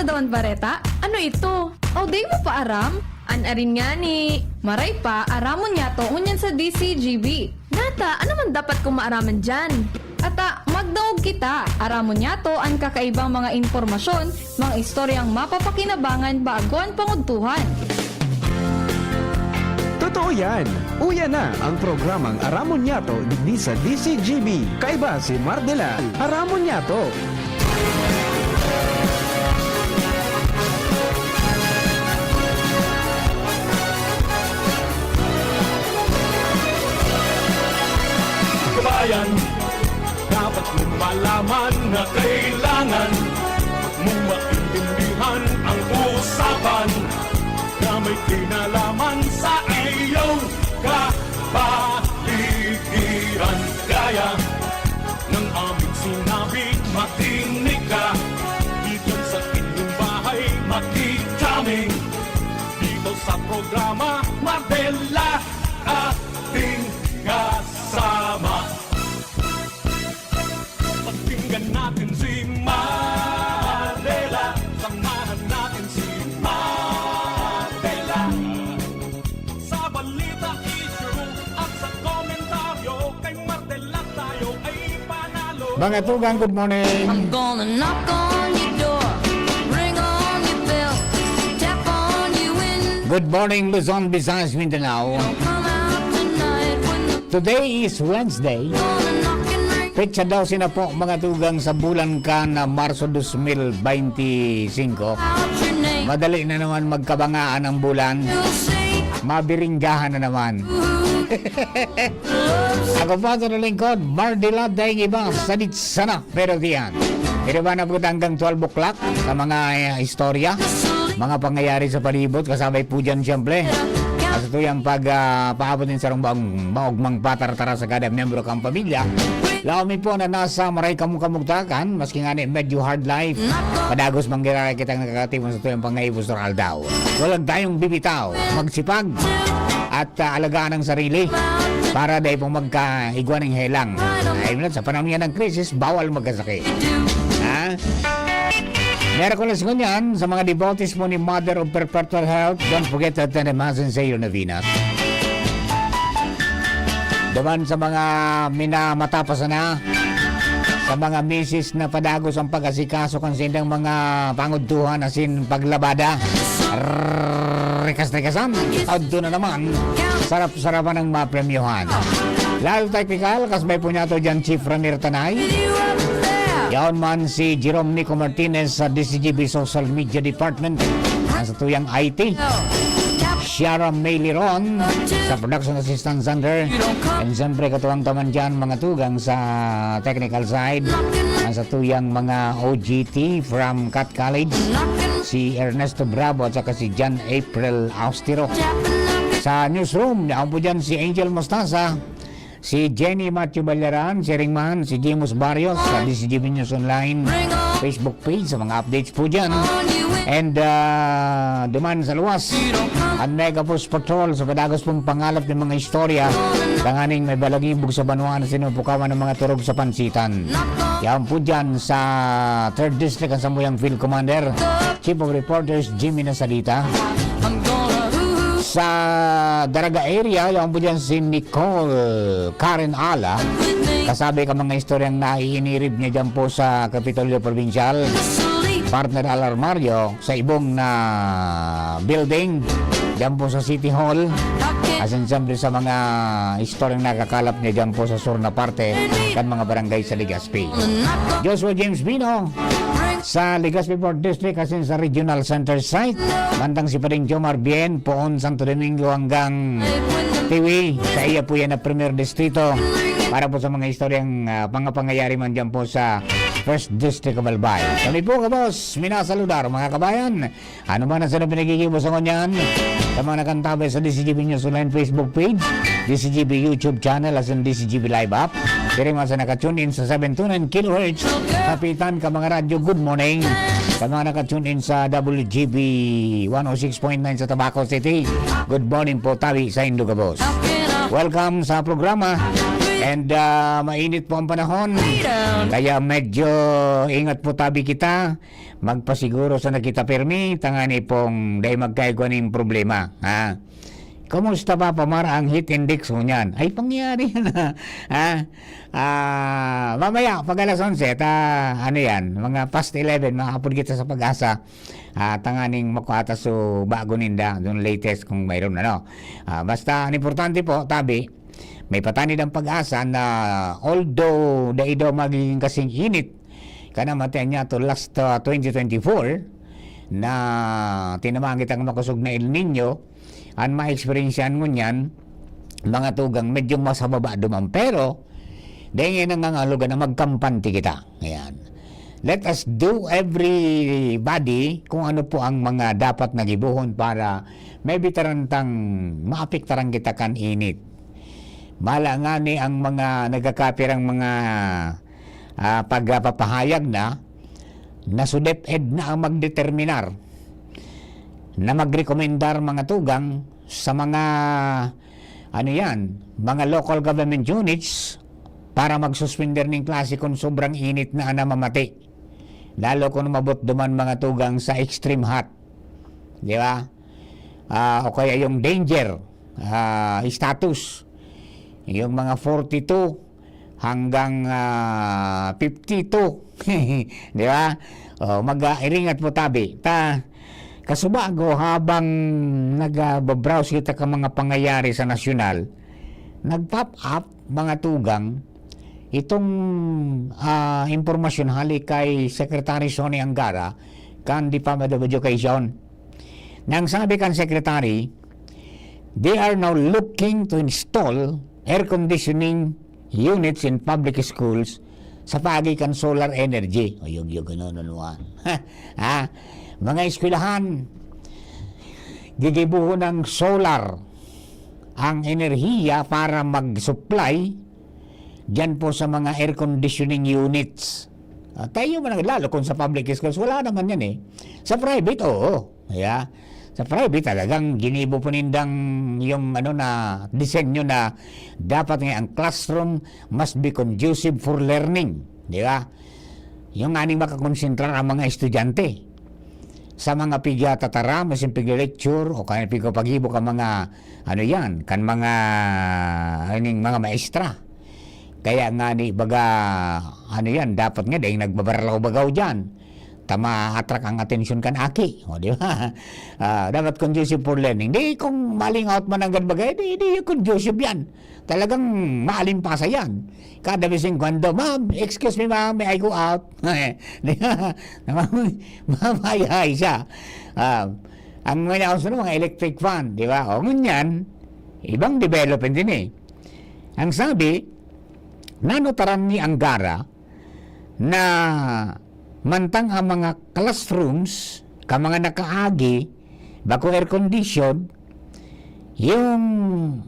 dawan bareta? Ano ito? O day mo pa aram? Anarin nga ni. Maray pa, aramon niya to ngunyan sa DCGB. Nata, ano man dapat kong maaraman dyan? Ata, magdaog kita. Aramon niya to ang kakaibang mga informasyon, mga istoryang mapapakinabangan bago ang panguntuhan. Totoo yan. Uya na ang programang Aramon Yato ni sa DCGB. Kaiba si Mardela. Aramon Yato. Kabayan, dapat mong malaman na kailangan mong maintindihan ang usapan na may kinalaman sa iyong kapaligiran. Gaya ng aming sinabi, makinig ka. Dito sa inyong bahay, makikaming. Dito sa programa, Mardela, ating kasama. Pakinggan natin si Mardela, samahan natin si Mardela. Sa balita, issue at sa komentaryo, kay Mardela tayo ay panalo. Mga tugang, good morning. I'm gonna knock on your door, ring on your bell, tap on your window. Good morning, Luzon, Visayas, Mindanao. Come out tonight when the Today is Wednesday. gonna knock and ring Petsa daw sina po mga tugang sa bulan ka na Marso 2025. out your name. Madali na naman magkabangaan ang bulan. You'll say, Mabiringgahan na naman. Ako pa sa lingkod, Mardela dahil iba, sadit sana, pero diyan. Pero ba na po hanggang 12 o'clock sa mga istorya, mga pangyayari sa palibot, kasabay po dyan siyempre. At ito yung paabot din sa rumbang maugmang patar-tara sa kada membro kang pamilya. Laomi po na nasa maray kamukamugtakan, maski nga ni medyo hard life. Padagos manggiray kitang nakakatipon sa ito yung pangaibos oral daw. Walang tayong bibitaw, magsipag, at alagaan ang sarili para dahil pong magkaigwan ng helang. Ay, sa panahon yan ng krisis, bawal magkasakit. Ha? Miraculous ko niyan sa mga devotees mo ni Mother of Perpetual Health. Don't forget to attend the Mass and say your novenas. Daman sa mga minamatapos na, sa mga misis na padagos ang pag-asikaso kan sindang mga panguduhan asin paglabada. Rekas-rekasan, doon na naman, sarap-sarapan ng mapremyohan. Lalo technical, kasbay po niya ito dyan Chief Ramir Tanay. you up there. Yaon man si Jerome Nico Martinez sa DCGB Social Media Department. Nasa tuyang IT. Tap Ciara May Liron sa Production Assistant Center. And siyempre katuwang taman dyan mga tugang sa technical side. Nasa tuyang mga OGT from Cat College. Si Ernesto Bravo at saka si John April Austiro. Sa newsroom, naon po dyan si Angel Mostaza, si Jenny Matthew Balyaran, si Ringman, si James Barrios sa DCGB News Online Facebook page sa mga updates po dyan. And duman sa luwas ang Mega Force Patrol sa padagos pong pangalap ng mga istorya tanganing may balagibog sa banwaan na sinupukawan ng mga turog sa pansitan. Yan po dyan sa 3rd District ang Samuyang Field Commander Chief of Reporters Jimmy Nasalita. I'm gonna hoo-hoo Sa Daraga area, yan po dyan si Nicole Karen Ala. with me. Kasabi ka mga istoryang naiinirib niya dyan po sa Kapitolyo Provincial. Sleep Partner Alarmario sa ibong na building dyan po sa City Hall. Asin siyempre sa mga istoryang nakakalap niya dyan po sa sur na parte kan mga barangay sa Legazpi. Joshua James Bino sa Legazpi 4th District asin sa Regional Center Site. Mantang si Pading Jomar Bien poon Santo Domingo hanggang Tiwi. Sa iya po yan na Premier Distrito para po sa mga istoryang mga pangyayari man dyan po sa 1st District of Albay. Kami po kabos, minasaludar mga kabayan. Ano man ang sinabi nagigibos ako niyan sa mga nakantabay sa DCGB News Online Facebook page, DCGB YouTube channel as in DCGB Live app. Kaya mga sa nakatune in sa 729 kHz. Kapitan ka mga radyo, good morning. Sa mga nakatune in sa WGB 106.9 sa Tabaco City, good morning po tabi sa Indugabos. Welcome sa programa. And mainit po ang panahon. Kaya medyo ingat po tabi kita. magpasiguro sa nakita permi tangani pong dahil magkaigwa ng problema. Ha? Kumusta pa pamara ang heat index mo niyan? Ay, pangyari na. Mamaya, pag alas 11, ano yan, mga past 11, makapun kita sa pag-asa. Tanganing makuha so bago ninda, yung latest kung mayroon basta, ang importante po, tabi, may patanid ang pag-asa na although dahil daw magiging kasing init, kanamatayan niya to last 2024, na tinamaan kitang makusog na El Nino, ang ma-experiencean mo niyan, mga tugang medyo mas hababa duman. Pero, dahil nga nangangalugan na magkampanti kita. Ayan. Let us do everybody kung ano po ang mga dapat nagibuhon para may bitarantang maapiktarang kita kan init. Mala nga ni ang mga nagkakapirang mga pagpapahayag na sudep-ed na ang magdeterminar na magrekomendar mga tugang sa mga mga local government units para magsuspender ng klase kung sobrang init na namamati. Lalo kung mabot duman mga tugang sa extreme hot. Di ba? O kaya yung danger status. Yung mga 42 hanggang 52. Di ba? Mag-iringat mo tabi. Kasubago habang nag-browse kita ka mga pangyayari sa nasyonal, nag-pop up mga tugang itong impormasyon hali kay Secretary Sonny Angara kan Department of Education. Nang sabi kan Secretary, they are now looking to install air conditioning units in public schools sa pagitan solar energy. Ayog mga eskwelahan, gigibuho ng solar ang enerhiya para mag-supply dyan po sa mga air conditioning units. Tayo man lalo kung sa public schools, wala naman yan eh. Sa private, oo. Yeah. Sa private talagang ginibo po nindang yung na disenyo na dapat nga ang classroom must be conducive for learning. Di ba? Yung aning makakonsentrar ang mga estudyante sa mga pigya tatara, masin pigya lecture o kaya pigya paghibo ka mga kan mga mga maestra. Kaya nga ni baga dapat nga dahil nagbabaralaw bagaw dyan. Tama attract ang atensyon kan aki. O di ba? Dapat conducive for learning. Di kung maling out man ang bagay, di conducive yan. Talagang maalimpasa yan. Kada bising kwando, ma'am, excuse me ma'am, may I go out? Mamayay siya. Ang may naos na mga electric fan, di ba? O ngunyan, ibang development din eh. Ang sabi, nanotaran ni Angara na mantang ang mga classrooms, ka mga nakaagi, bako air condition, yung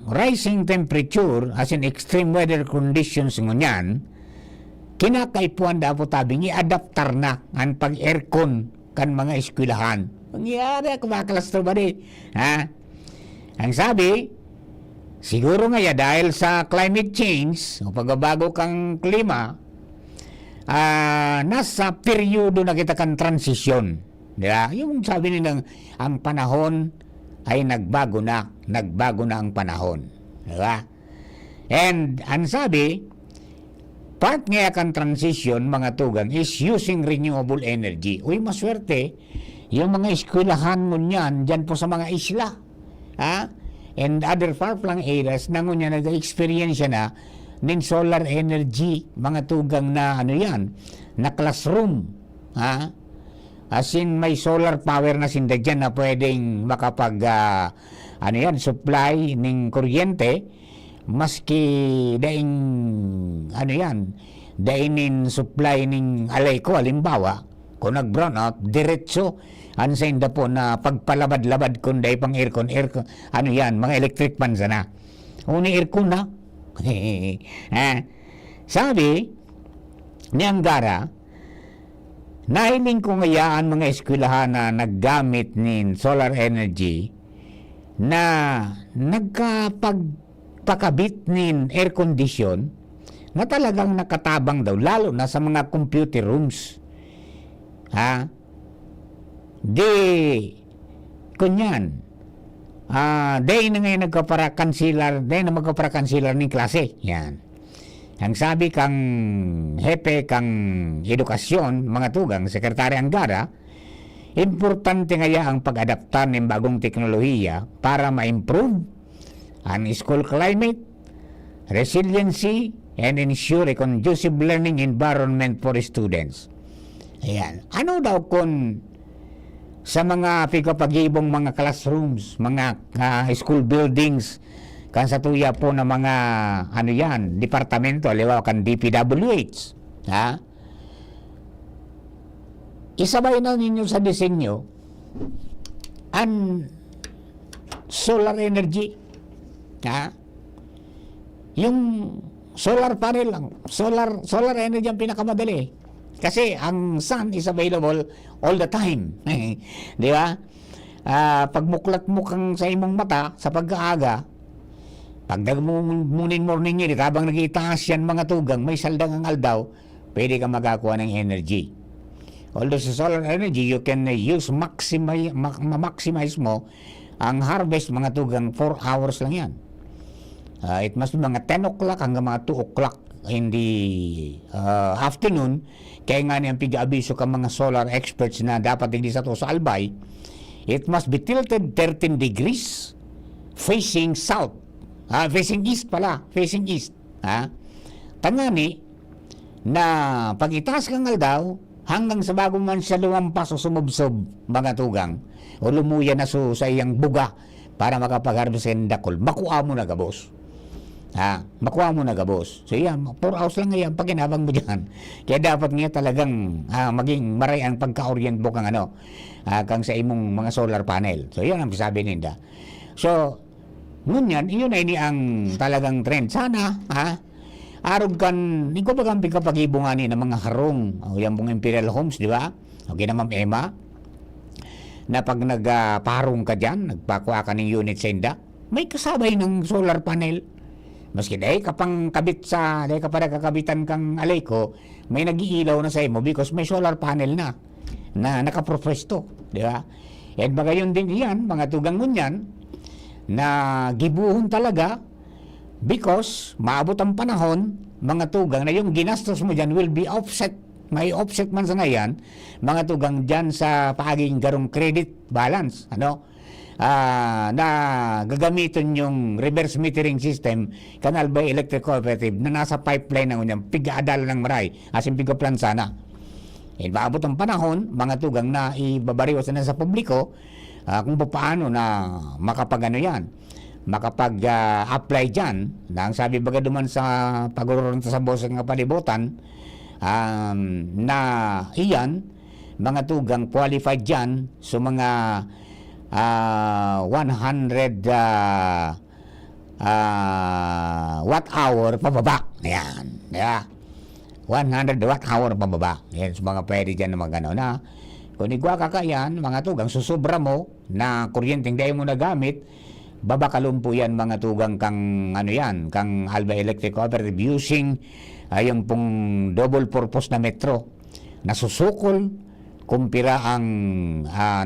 rising temperature as in extreme weather conditions ngunyan, kinakaipuan da po tabing i-adaptar na ang pag-aircon kan mga eskwelahan. Pangyari ako mga cluster ba di? Ang sabi, siguro nga dahil sa climate change o pagbabago kang klima, nasa periodo na kita kan transition. Diba? Yung sabi nilang ang panahon ay nagbago na ang panahon. Diba? And ang sabi, part nga kan transition mga tugang is using renewable energy. Uy, maswerte, yung mga eskwelahan mo niyan, dyan po sa mga isla. And other far-flung areas, nangunya nag-experience na nin solar energy, mga tugang na na classroom. As in, may solar power na sinda dyan na pwedeng makapag, supply ng kuryente, maski daing, dainin supply ng alay ko, halimbawa, kung nag-brown out, diretso, ansayin da po na pagpalabad-labad kung dahi pang aircon, mga electric fans na. Uni aircon na. Sabi, ni Angara, nahiling ko ngayaan mga eskwelahan na naggamit ng solar energy na nagkapagpakabit ng air condition na talagang nakatabang daw, lalo na sa mga computer rooms. di kunyan day na ngayon nagkapara-concealer ng klase. Yan. Ang sabi kang hepe kang edukasyon, mga tugang, Sekretary Angara, importante ngaya ang pag-adaptar ng bagong teknolohiya para ma-improve ang school climate, resiliency, and ensure a conducive learning environment for students. Ayan. Ano daw kung sa mga pagpapagibong mga classrooms, mga school buildings, kan sa tuya po ng mga departamento, aliwa kan DPWH, ha? Isabay na ninyo sa disenyo ang solar energy, ha? Yung solar panel lang, solar energy ang pinakamadali. Kasi ang sun is available all the time. Di ba? Pagmuklat mo kang sa imong mata sa pagkaaga, pag morning yun, habang nag-itaas yan mga tugang, may saldang ang aldaw, pwede ka magakuha ng energy. Although sa solar energy, you can use maximize mo ang harvest mga tugang 4 hours lang yan. It must be mga 10 o'clock hanggang mga 2 o'clock in the afternoon. Kaya nga niyang pig-abiso ka mga solar experts na dapat hindi sa to sa Albay, it must be tilted 13 degrees facing south. Facing east pala, facing east. Tangani na pag itaas kang aldaw, hanggang sa bago man siya lumampas o sumubsob mga tugang, o lumuya na sa iyang buga para makapag-harvest ng dakol, makuha mo na gabos. Makuha mo na gabos. So yan, 4 hours lang ngayon pag kinabang mo dyan. Kaya dapat nga talagang maging maray ang pagka-orient mo kang kang sa imong mga solar panel. So yan ang sabi ninda. So, ngunyan, iyon ay ni ang talagang trend. Sana, arog kan, hindi ko ba kang pagkapag-ibungan ng mga harong, o yan pong Imperial Homes, di ba? Okay na Ma'am Emma, na pag nagparong ka dyan, nagpakuha ka ng unit sa inda, may kasabay ng solar panel. Maski dahil kapang kabit dahil kapag nagkakabitan kang alayko, may nag-iilaw na sa imo because may solar panel na nakaprofesto, di ba? And bagayon din yan, mga tugang ngunyan, na gibuhon talaga because maabot ang panahon, mga tugang, na yung ginastos mo dyan will be offset. May offset man sa ngayon, mga tugang dyan sa paaging garong credit balance, na gagamitin yung reverse metering system kanal by electric cooperative na nasa pipeline ng unyang piga-adala ng maray asin piga-plan sana. Maabot ang panahon, mga tugang, na ibabariwas na sa publiko kung paano na makapag-apply dyan. Na ang sabi baga duman sa pagururunta sa boses ng palibutan, na iyan, mga tugang, qualified dyan so mga 100 watt hour pababa. Ayan. Yeah. 100 watt hour pababa. Yan so mga pwede dyan na magano na. Kung igwa ka yan, mga tugang, susubra mo na kuryenteng dahil mo nagamit, babakalumpo yan mga tugang kang kang Alba Electric Cooperative using yung pong double purpose na metro. Nasusukol, kumpira ang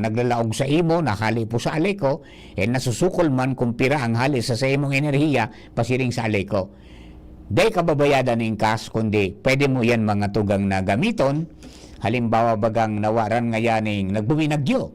naglalaog sa imo, nahali po sa aleko, nasusukol man kumpira ang hali sa imong enerhiya, pasiring sa aleko. Day kababayadan ng cash, kundi pwede mo yan mga tugang na gamiton. Halimbawa bagang nawaran nga yaning nagbuminagyo,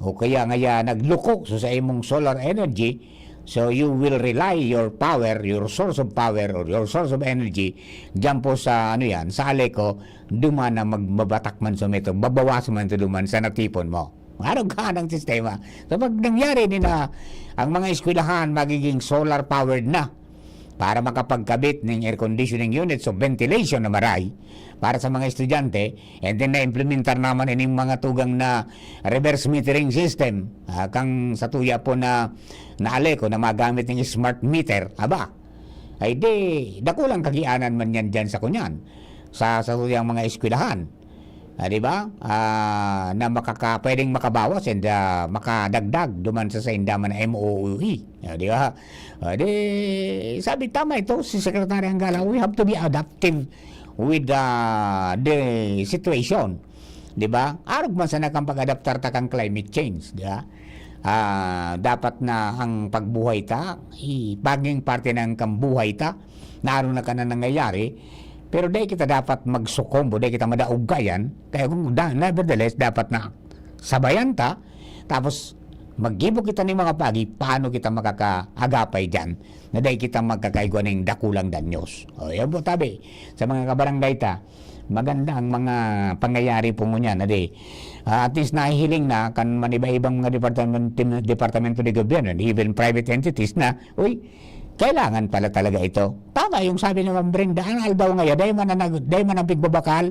o kaya nga nagluko so sa imong solar energy, so you will rely your power, your source of power or your source of energy dyan po sa sa aleko, duman na magbabatak man sa metro, babawas man ito duman sa natipon mo. Araw ka ng sistema. So pag nangyari din na ang mga eskwelahan magiging solar powered na para makapagkabit ng air conditioning units o ventilation na maray para sa mga estudyante, and then na-implementar naman ining mga tugang na reverse metering system, kang sa tuya po na aleko na magamit ng smart meter, ay dakulang kagianan man yan dyan sa kunyan, sa tuyang mga eskwelahan. Di ba? Na pwedeng makabawas and makadagdag duman sa indaman na MOUE. Di ba? Sabi tama ito si Secretary Angala, we have to be adaptive with the situation. di ba? Arog man sana kang pag-adaptar ta kang climate change, di ba? Dapat na ang pagbuhay ta, baging parte ng kambuhay ta, naroon na ka na nangyayari, pero dahil kita dapat magsukombo, dahil kita madaugayan, kaya kung nevertheless, dapat na sabayan ta, tapos maggibo kita ni mga pagi, paano kita makakaagapay dyan, na dahil kita magkakaigwa ng dakulang danyos. O yan po tabi, sa mga kabarangay ta, maganda ang mga pangyayari po ngunyan na di at least nahihiling na kan maniba-ibang mga departamento ng gobyerno, even private entities na, uy, kailangan pala talaga ito. Tama yung sabi ng Brenda, ang aldaw ngayon, dahil man ang pigbabakal.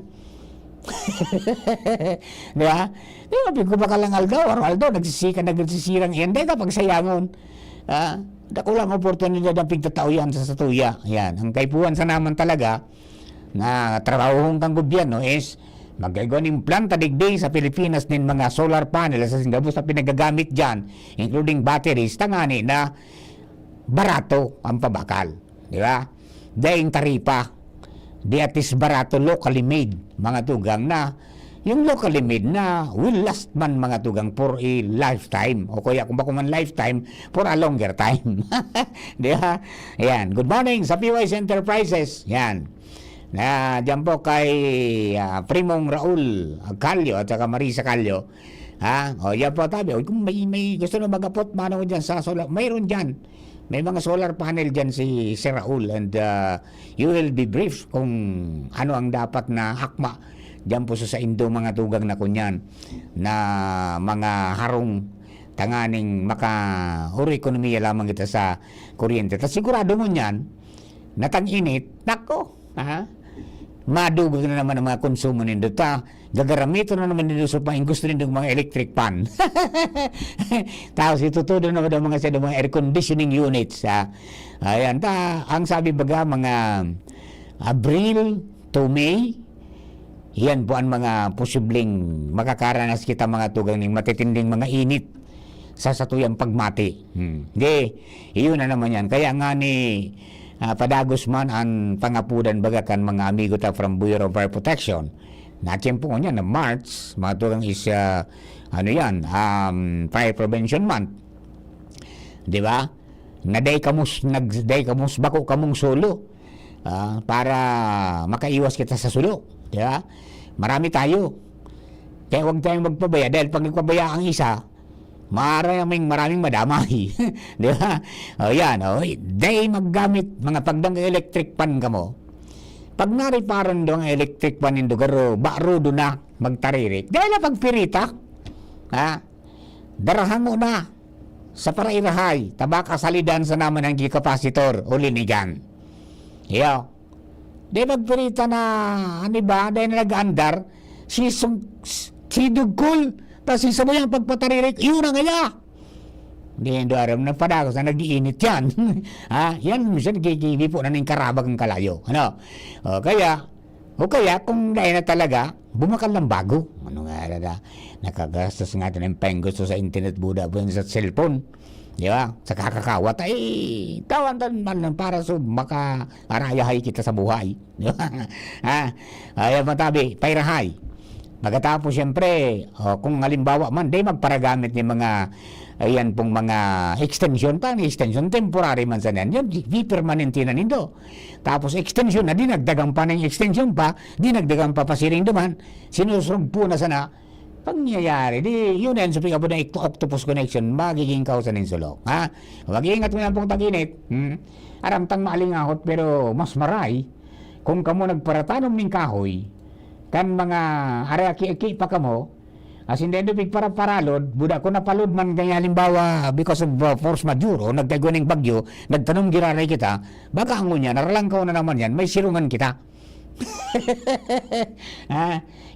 Di ba? Di ba pigbabakal ang aldaw, nagsisirang yan, dahil kapag sayangon, dakulang oportunidad ang pigtatao yan sa tuya. Yan, ang kaipuan sa naman talaga, na trabahong kang gobyerno is magagawa ng planta digdig sa Pilipinas ng mga solar panel sa Singapore sa pinagagamit dyan, including batteries, tangani na barato ang pabakal. Di ba? Daing taripa, di atis barato locally made, mga tugang na yung locally made na will last man mga tugang for a lifetime o kaya kung bako man lifetime for a longer time. Di ba? Yan. Good morning sa PYS Enterprises. Yan. Na dyan po kay Primong Raul Calio at saka Marisa Calio. O yan po tabi. O, kung may gusto na magapot, mano dyan sa solar, mayroon dyan. May mga solar panel dyan si Raul and you will be briefed kung ano ang dapat na hakma dyan po sa Indo mga tugang na kunyan na mga harong tanganing maka-uri ekonomiya lamang kita sa kuryente. Tapos sigurado mo yan, natang-init, nako, madugog na naman ang mga konsumo nindo ta, gagaramito na naman nindo sa pang gusto nindo mga electric pan. Tapos itutudo naman ang mga sa mga air conditioning units. Ayan ta, ang sabi baga mga Abril to May, yan po ang mga posibleng makakaranas kita mga tugang ng matitinding mga init sa satuyang pagmati. Hindi, iyon na naman yan. Kaya nga ni padagos man ang pangapudan bagakan mga amigo ta from Bureau of Fire Protection. Natiyempo ko niya na March, mga tugang is Fire Prevention Month. Di ba? Day kamus bako kamong solo para makaiwas kita sa sulo. Di ba? Marami tayo. Kaya huwag tayong magpabaya dahil pag nagpabaya ang isa, maraming madamay. Di ba? O yan, day maggamit mga pagdang electric pan ka mo. Pag nariparan do ang electric pan nindo garo, baro do na magtaririk. Dahil na pagpirita, darahan mo na sa parairahay, tabaka salidan sa naman ang kapasitor o linigan. Iyo. Dahil magpirita na, ano ba, dahil na nag-andar, sidugkol, tapos isa mo yung pagpataririk, yun ang kaya. Hindi yung aram na padagos na nag-iinit yan. Yan, minsan nagkikibi po na ng karabag ang kalayo. Ano? Kaya kung dahil na talaga, bumakal ng bago. Ano nga, nakagastos nga ng penggusto sa internet buda po sa cellphone. Di ba? Sa kakakawat, tawan man para so maka-arayahay kita sa buhay. Di ba? Ayaw matabi, pairahay. Pagkatapos siyempre, kung halimbawa man, di magparagamit ng mga, ayan pong mga extension pa, extension temporary man sa yan, yun, di permanente na nindo. Tapos extension na, dinagdagan pa ng extension pa, dinagdagan pa pasiring duman, sinusog po na sana, pangyayari, di yun yan, sabi ka po na octopus connection, magiging kausan ng sulok. Mag-iingat mo yan pong tag-init, aramtang maalingahot, pero mas maray, kung kamo nagparatanom ng kahoy, kan mga araki-aki pa kamo, as in the end of para paralod, buda ko napalod man kaya halimbawa because of force majeure o nagtagwa ng bagyo, nagtanong giraray kita, baka ang ngunya, naralangkaw na naman yan, may sirungan kita.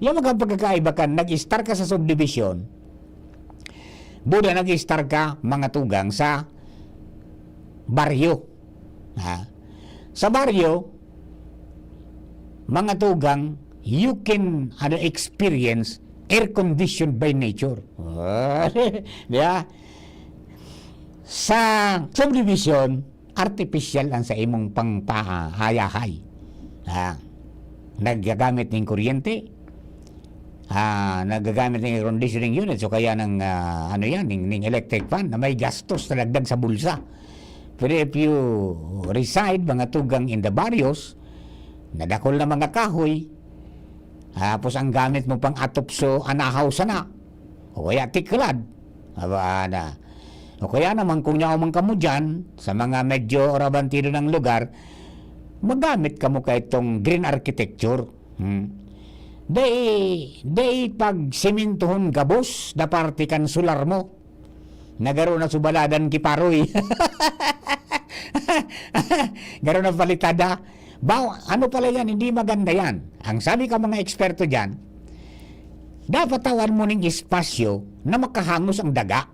Yung mga pagkakaiba kan, nag-star ka sa subdivision, buda nag-star ka mga tugang sa baryo. Sa baryo, mga tugang, you can experience air conditioned by nature. Diba? Sa subdivision, artificial ang sa imong pangpahayahay. Naggagamit ng kuryente, nagagamit ng air conditioning units o kaya ng ng electric fan na may gastos na dagdag sa bulsa. Pero if you reside mga tugang in the barrios, nadakol na mga kahoy, tapos ang gamit mo pang atupso anahaw sana, o kaya tiklad, o kaya naman kung yaman ka mo dyan, sa mga medyo orabantido ng lugar, magamit ka mo kay itong green architecture. Day pag simintohon gabos, da parte kan sular mo. Nagaro na subaladan kiparoy. Garo na palitada. Ano pala yan, hindi maganda yan. Ang sabi ka mga eksperto dyan, dapat tawan mo ng espasyo na makahangos ang daga.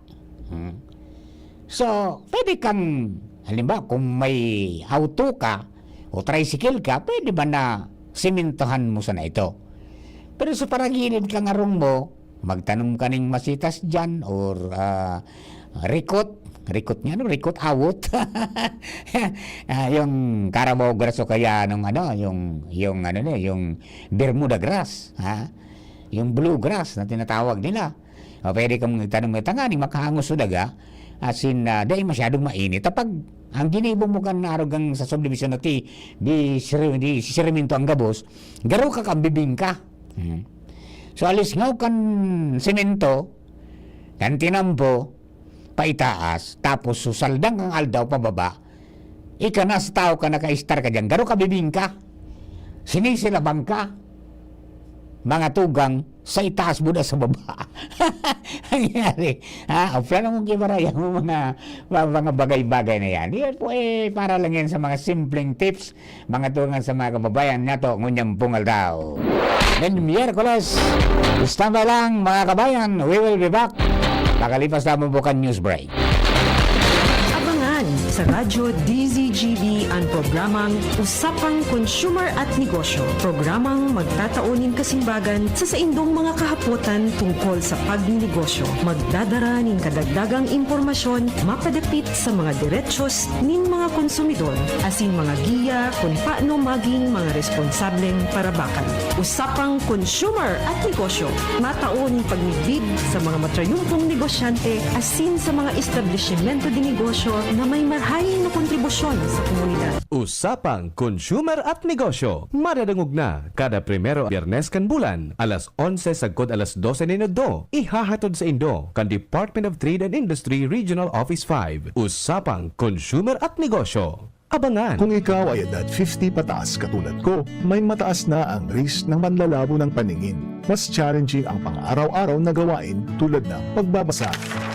So, pwede kang, halimbawa, kung may auto ka o tricycle ka, pwede ba na simintohan mo sana ito? Pero sa paraginid kang arong mo, magtanong ka ng masitas dyan or rikot niya, rikot awot. Yung Carabao grass o kaya yung Bermuda grass, yung blue grass na tinatawag nila. O pwede kang magtanong ng makahangos o daga, as in, dahil masyadong mainit. Tapag ang ginibo mo kan narogang sa subdivision na di siriminto ang gabos, garo ka kang bibing ka. So alis nga kan semento, kan tinampo, paitaas, tapos susaldang ang aldaw pababa, ika na sa tao ka naka-star ka dyan, garo ka bibing ka, sinisilabang ka, mga tugang sa itaas mo na sa baba. Ang nangyari, plano mong kibaraya mo mga bagay-bagay na yan. Yan po para lang yan sa mga simpleng tips, mga tugang sa mga kababayan na to, ngunyang pungal daw. Then, Miyerkules, standby lang mga kabayan, we will be back. Pakalipas na bukan news break. Abangan sa Radyo DZGB ang programang Usapang Consumer at Negosyo. Programang magtataunin kasimbagan sa saindong mga kahapotan tungkol sa pagninegosyo. Magdadara nin kadagdagang impormasyon mapadapit sa mga diretsyon nin mga konsumidor asin mga giya kung paano maging mga responsableng parabakan. Usapang Consumer at Negosyo. Mataon pagnigbid sa mga matrayumpong negosyante asin sa mga establishmento de negosyo na may marhayin na kontribusyon sa komunidad. Usapang Consumer at Negosyo. Madadangog na kada primero Biyernes kan bulan, alas 11 sagkod alas 12 ni Nagdo. Ihahatod sa Indo kan Department of Trade and Industry Regional Office 5. Usapang Consumer at Negosyo. Abangan. Kung ikaw ay edad 50 pataas katulad ko, may mataas na ang risk ng manlalabo ng paningin. Mas challenging ang pang-araw-araw na gawain tulad ng pagbabasa,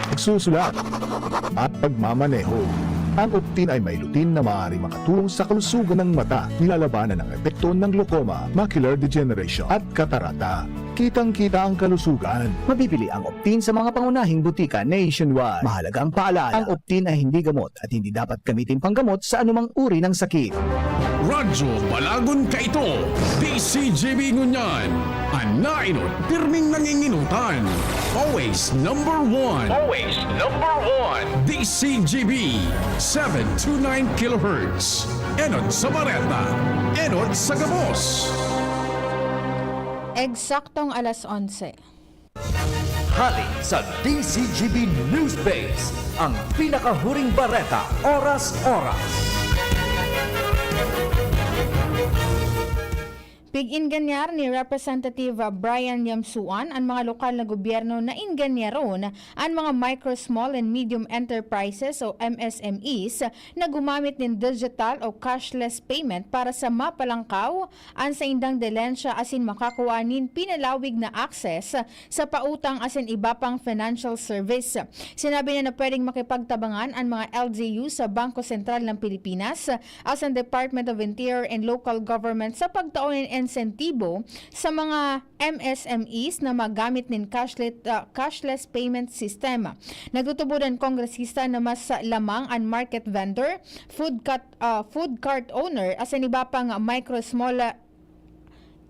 pagsusulat, at pagmamaneho. Ang Optin ay may lutin na maaari makatulong sa kalusugan ng mata, nilalabanan ang epekto ng glaucoma, macular degeneration at katarata. Kitang-kita ang kalusugan. Mabibili ang Optin sa mga pangunahing butika nationwide. Mahalaga ang paalala, ang Optin ay hindi gamot at hindi dapat gamitin panggamot sa anumang uri ng sakit. Radyo Balagon ka ito, DCGB Ngunyan, anainot, pirming nanginginutan, always number one, DCGB, 729 kHz, enot sa Bareta, enot sa Gabos. Eksaktong alas 11. Hali sa DCGB News Base, ang pinakahuring bareta, oras-oras. Pig-inganyar ni Representative Brian Yamsuan ang mga lokal na gobyerno na inganyaron ang mga micro, small and medium enterprises o MSMEs na gumamit ng digital o cashless payment para sa mapalangkaw ang sa indang delensya asin makakuanin pinalawig na access sa pautang asin iba pang financial service. Sinabi niya na pwedeng makipagtabangan ang mga LGU sa Bangko Sentral ng Pilipinas asin Department of Interior and Local Government sa pagtaon insentibo sa mga MSMEs na magamit ng cashless payment system. Nagtutuburan kongresista na mas lamang ang market vendor, food cart owner as iba pang micro small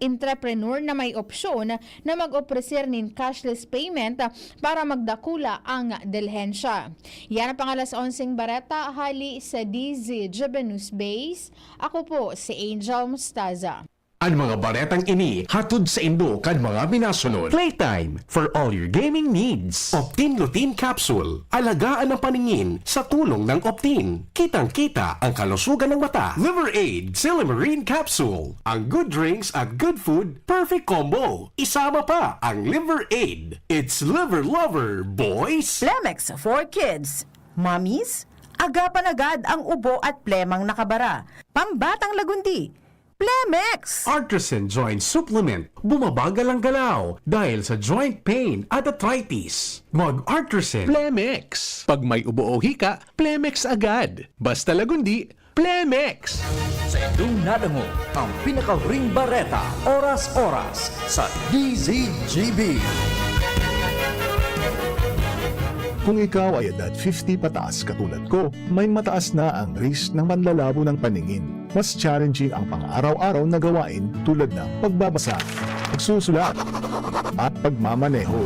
entrepreneur na may opsyon na mag-opreser ng cashless payment para magdakula ang delhensya. Yan ang pangalas 11 Bareta, hali sa DZGB News Base. Ako po si Angel Mustaza. Ang mga baretang ini hatod sa Indo kan mga minasunod. Playtime for all your gaming needs. Optin Lutein Capsule. Alagaan ang paningin sa tulong ng Optin. Kitang-kita ang kalusugan ng mata. Liver Aid Silimarine Capsule. Ang good drinks at good food, perfect combo. Isama pa ang Liver Aid. It's liver lover, boys! Plemex for kids. Mommies, agapan agad ang ubo at plemang nakabara. Pambatang lagundi. Plemex! Artisan Joint Supplement. Bumabagal ang galaw dahil sa joint pain at arthritis. Mag-Artisan. Plemex. Pag may ubo o hika, Plemex agad. Basta lagundi, Plemex. Sa inyong nadango, ang pinaka-ring bareta, oras-oras sa DZGB. Kung ikaw ay edad 50 pataas katulad ko, may mataas na ang risk ng panlalabo ng paningin. Mas challenging ang pang-araw-araw na gawain tulad ng pagbabasa, pagsusulat, at pagmamaneho.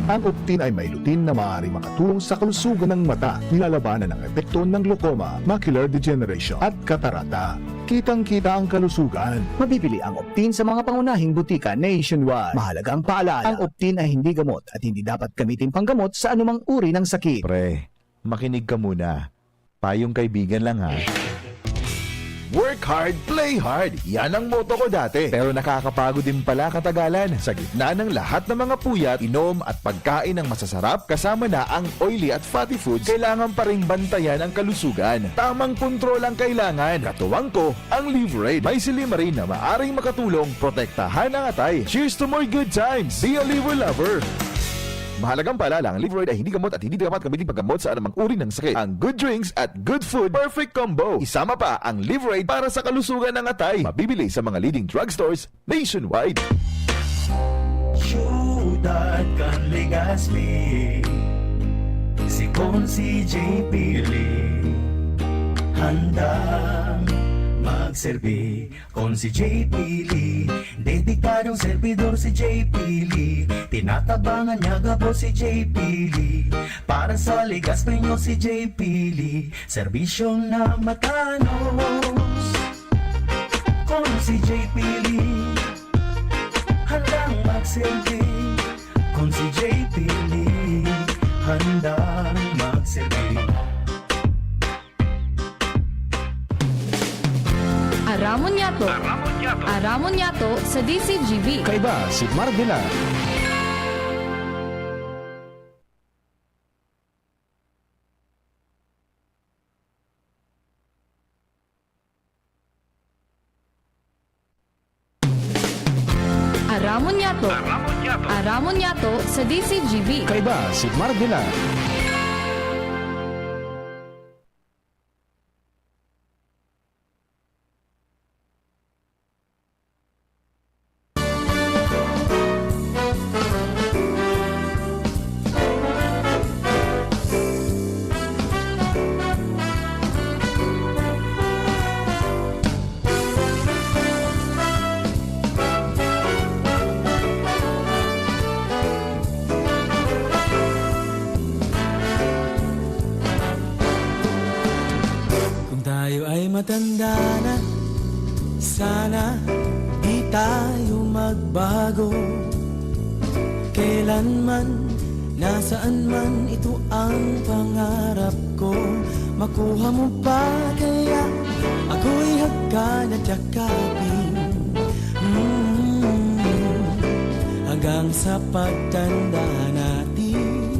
Ang Optin ay may lutein na maaari makatulong sa kalusugan ng mata, nilalabanan ang epekto ng glaucoma, macular degeneration at katarata. Kitang-kita ang kalusugan. Mabibili ang Optin sa mga pangunahing butika nationwide. Mahalaga ang paalala, ang Optin ay hindi gamot at hindi dapat gamitin panggamot sa anumang uri ng sakit. Pre, makinig ka muna. Payong kaibigan lang ha. Work hard, play hard. Yan ang motto ko dati. Pero nakakapagod din pala katagalan. Sa gitna ng lahat ng mga puyat, inom at pagkain ng masasarap, kasama na ang oily at fatty foods, kailangan pa ring bantayan ang kalusugan. Tamang kontrol ang kailangan. Katuwang ko, ang Liver Aid. May Silimarine na maaring makatulong, protektahan ang atay. Cheers to more good times. Be a liver lover. Mahalagang paalala, ang Liver Aid ay hindi gamot at hindi dapat gamitin paggamot sa anumang uri ng sakit. Ang good drinks at good food, perfect combo. Isama pa ang Liver Aid para sa kalusugan ng atay. Mabibili sa mga leading drugstores nationwide. Ciudad kan Legazpi, si Consi J. Pili, handang magserbi. Consi J. Pili, dedikadong servidor si J. Pili, tinatabangan niya gabo si J. Pili, para sa Legazpi nyo si J. Pili, serbisyong na matanos. Consi J. Pili, handang magserbi. Kung si J. Pili, handang magserbi. Aramon Yato. Aramon Yato sa DCGB. Kaiba si Mardila. Aramon Yato. Aramon Yato sa DCGB. Kaiba si Mardila. Tayo ay matanda na, sana di tayo magbago. Kailanman, nasaan man, ito ang pangarap ko. Makuha mo pa kaya ako'y hagkan at yakapin, hanggang sa pagtanda natin.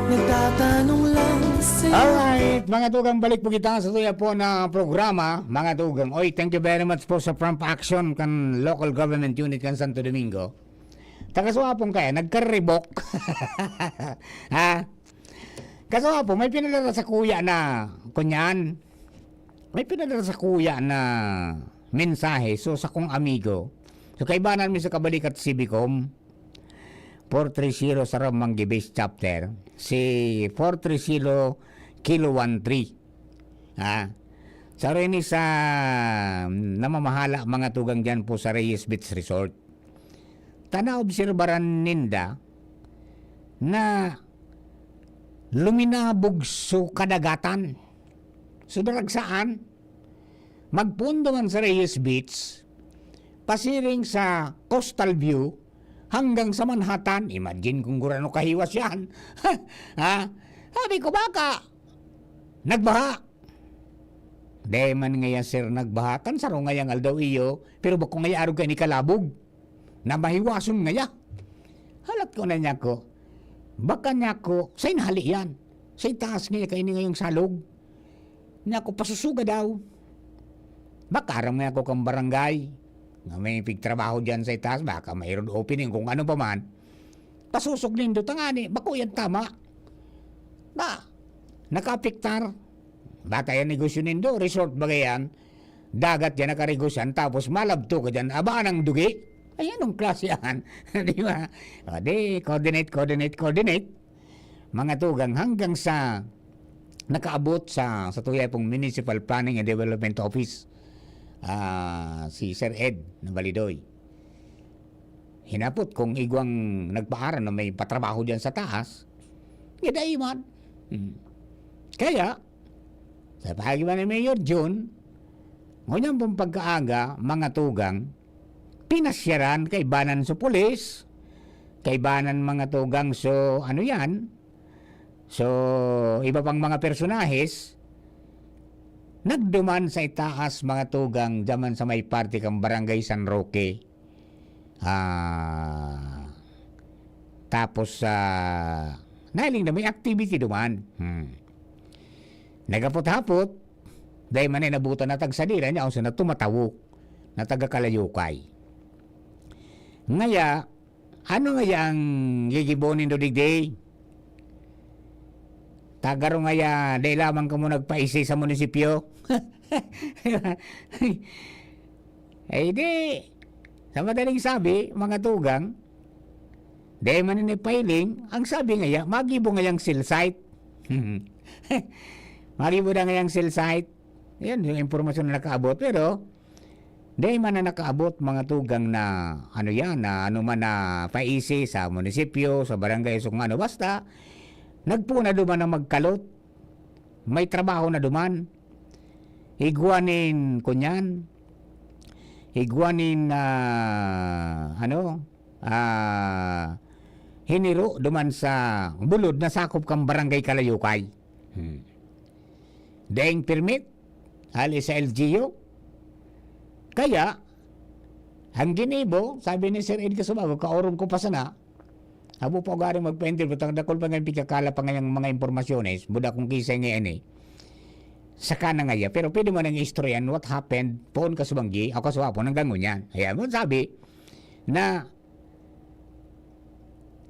Nagtatanong lang sa'yo. Alright, mga tugang, balik po kita sa tuya po na programa, mga tugang. Oy, thank you very much po sa Prompt Action kan Local Government Unit kan Santo Domingo. Takaswapong kaya, nagkaribok. Ha? Kaswapong, may pinadala sa kuya na, kunyan, may pinadala sa kuya na mensahe, so sa kong amigo. So kaibanan mi sa kabalikat Cibicom, 430 sa Ramanggi Base Chapter, si 430 Kilo 13. Ha? Sa rin sa namamahala mga tugang dyan po sa Reyes Beach Resort. Tanaobserbaran ninda na luminabog so kadagatan. So daragsaan, magpundo man sa Reyes Beach, pasiring sa Coastal View hanggang sa Manhattan. Imagine kung gurano kahiwas yan. Ha? Sabi ko, baka nagbaha. Di man ngaya sir nagbaha. Kan saro ngayang aldaw iyo. Pero bako ngaya araw kayo ni kalabog. Na mahiwason ngaya. Halat ko na niya ko. Baka niya ko, sa inhali yan. Sa itaas ngaya kayo ni ngayong salog. Niya ko pasusuga daw. Baka aram nga ako kang barangay. Nga may pigtrabaho dyan sa itaas. Baka mayroon opening kung ano pa man. Pasusog nindo tangani. Bako yan tama. Na, nakapiktar. Bata yan negosyo nindo. Resort bagay yan. Dagat yan nakaregosyan. Tapos malabto ka dyan. Abaan ang dugi. Ay, anong klase yan? Di ba? O, di, coordinate. Mga tugang hanggang sa nakaabot sa tuyay pong Municipal Planning and Development Office. Si Sir Ed ng Balidoy. Hinapot kung igwang nagpaaran na may patrabaho dyan sa taas. Giday man. Kaya, sa pahagiman ni Mayor June, ngunyan pong pagkaaga, mga tugang, pinasyaran kay banan sa pulis, kay banan mga tugang so ano yan, so iba pang mga personahes, nagduman sa itaas mga tugang diyan sa may party kang Barangay San Roque. Tapos nailing na may activity duman. Nagapot-hapot, dahil man ay nabutan na tagsadira niya kung na tumatawo na taga-Kalayukay. Ngaya, ano ngaya ang gigibonin do digday? Tagaro ngaya, dahil lamang ka mo nagpaisi sa munisipyo. Eh di, sa madaling sabi, mga tugang, dahil man ay pailing, ang sabi ngaya, magibo ngayang cell site. Magibo na ngayang cell site. Yan yung impormasyon na nakaabot. Pero, dahil man na nakaabot mga tugang na ano yan, na ano man na paisi sa munisipyo, sa barangay, so kung ano, basta, nagpuna duman na magkalot. May trabaho na duman. Higuanin kunyan. Higuanin hiniro duman sa bulod na sakop kang barangay Kalayukay. Daing permit hali sa LGU. Kaya ang ginibo, sabi ni Sir Ed Casubago, kaorong ko pa sana, abo pa garing magpa-interview, dakol pa ngayon pikakala pa ngayong mga impormasyones, buda kong kisay ngayon saka na ngaya, pero pwede mo nang istoryan what happened, poon kasubanggi, ako kasuwapo, nang gangun yan. Ayan mo sabi, na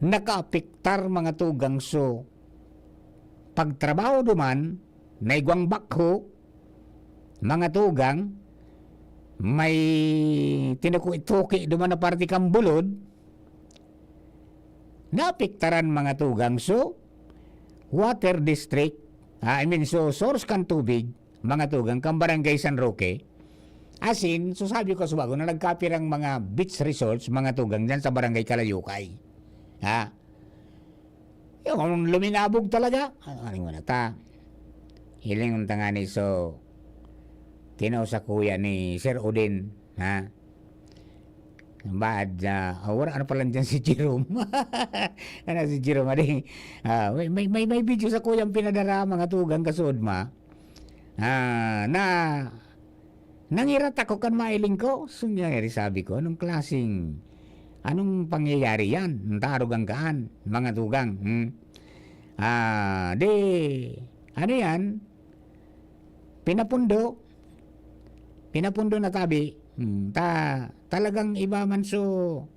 nakaapiktar mga tugang so, pagtrabaho duman, naigwang bakho, mga tugang, may tinukuit-tuki duman na party kang bulod, napiktaran mga tugang so, water district, so source kan tubig, mga tugang, kang Barangay San Roque, asin, so sabi ko subago na nagkapirang mga beach resorts, mga tugang, dyan sa Barangay Kalayukay. Yung luminabog talaga, ano mo na ta, hiling ang tangani so tinaw sa kuya ni Sir Odin baad ano pala dyan si Jerome ano si Jerome may video sa kuyang pinadara mga tugang kasud ma na nangirat ako kan mailing ko sunyari sabi ko anong pangyayari yan tarugang kaan mga tugang ano yan pinapundo na tabi talagang iba man so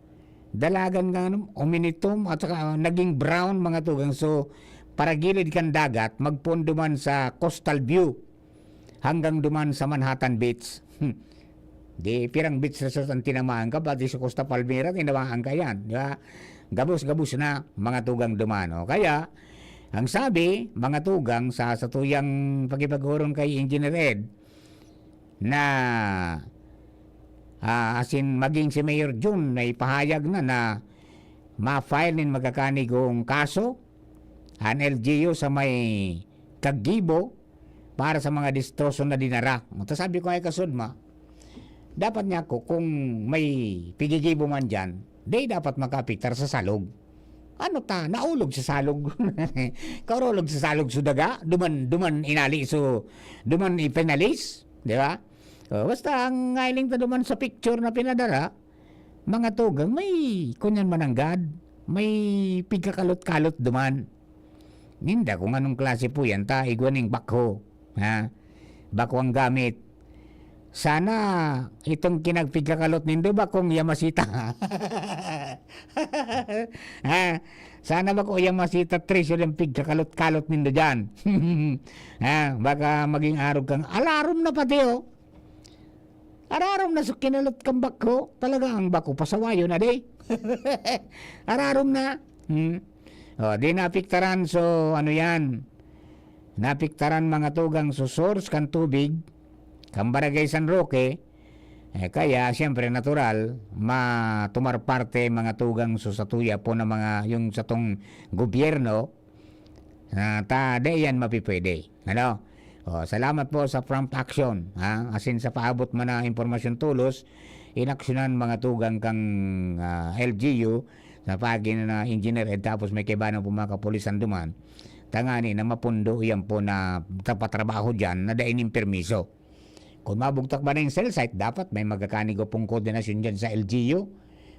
dalagan nga uminitom at saka naging brown mga tugang so para gilid kan dagat magpundo man sa Coastal View hanggang duman sa Manhattan Beach di pirang beach resort ang tinamaan ka pati sa Costa Palmera tinamaan ka yan di ba? Gabos na mga tugang duman kaya ang sabi, mga tugang sa tuyang pagipaghuron kay Engineer Ed na asin maging si Mayor June na ipahayag na ma-file nin magkakanigong kaso ang LGU sa may Kagibo para sa mga distroso na dinara. Sabi ko ay kasudma, dapat niya ko kung may pigigibo man dyan, di dapat makapiktar sa salog. Ano ta, naulog sa salog. Kaurolog sa salog sudaga, duman inali so, duman ipinalis, di ba? Basta ang ngailing ta duman sa picture na pinadala, mga tugang may kunyan mananggad, may pigkakalot-kalot duman. Ninda kung anong klase po yan, ta igwaning bakho, ha? Bakho ang gamit. Sana itong kinagpigkakalot nindo ba kung Yamasita? Ha? Sana ba kung Yamasita 3 yung pigkakalot-kalot nindo dyan? Ha? Baka maging arog kang alarom na pati oh. Ararom na sa kinalot kang bako. Talaga ang bako pasawayo na di. Ararom na. O, di napiktaran so ano yan. Napiktaran mga tugang so source kan tubig. Kang Barangay San Roque, kaya siyempre natural matumar parte mga tugang so sa tuya po na mga yung sa tong gobyerno ta yan mapipwede. Ano? Salamat po sa prompt action. Asin sa paabot man na impormasyon tulos, inaksyonan mga tugang kang LGU sa pagin na engineer at tapos may kibana po mga kapulisan duman. Tangani na mapundo yan po na tapatrabaho dyan na dainin permiso. Kung mabugtak ba na yung cell site, dapat may magkakanigo pong koordinasyon dyan sa LGU.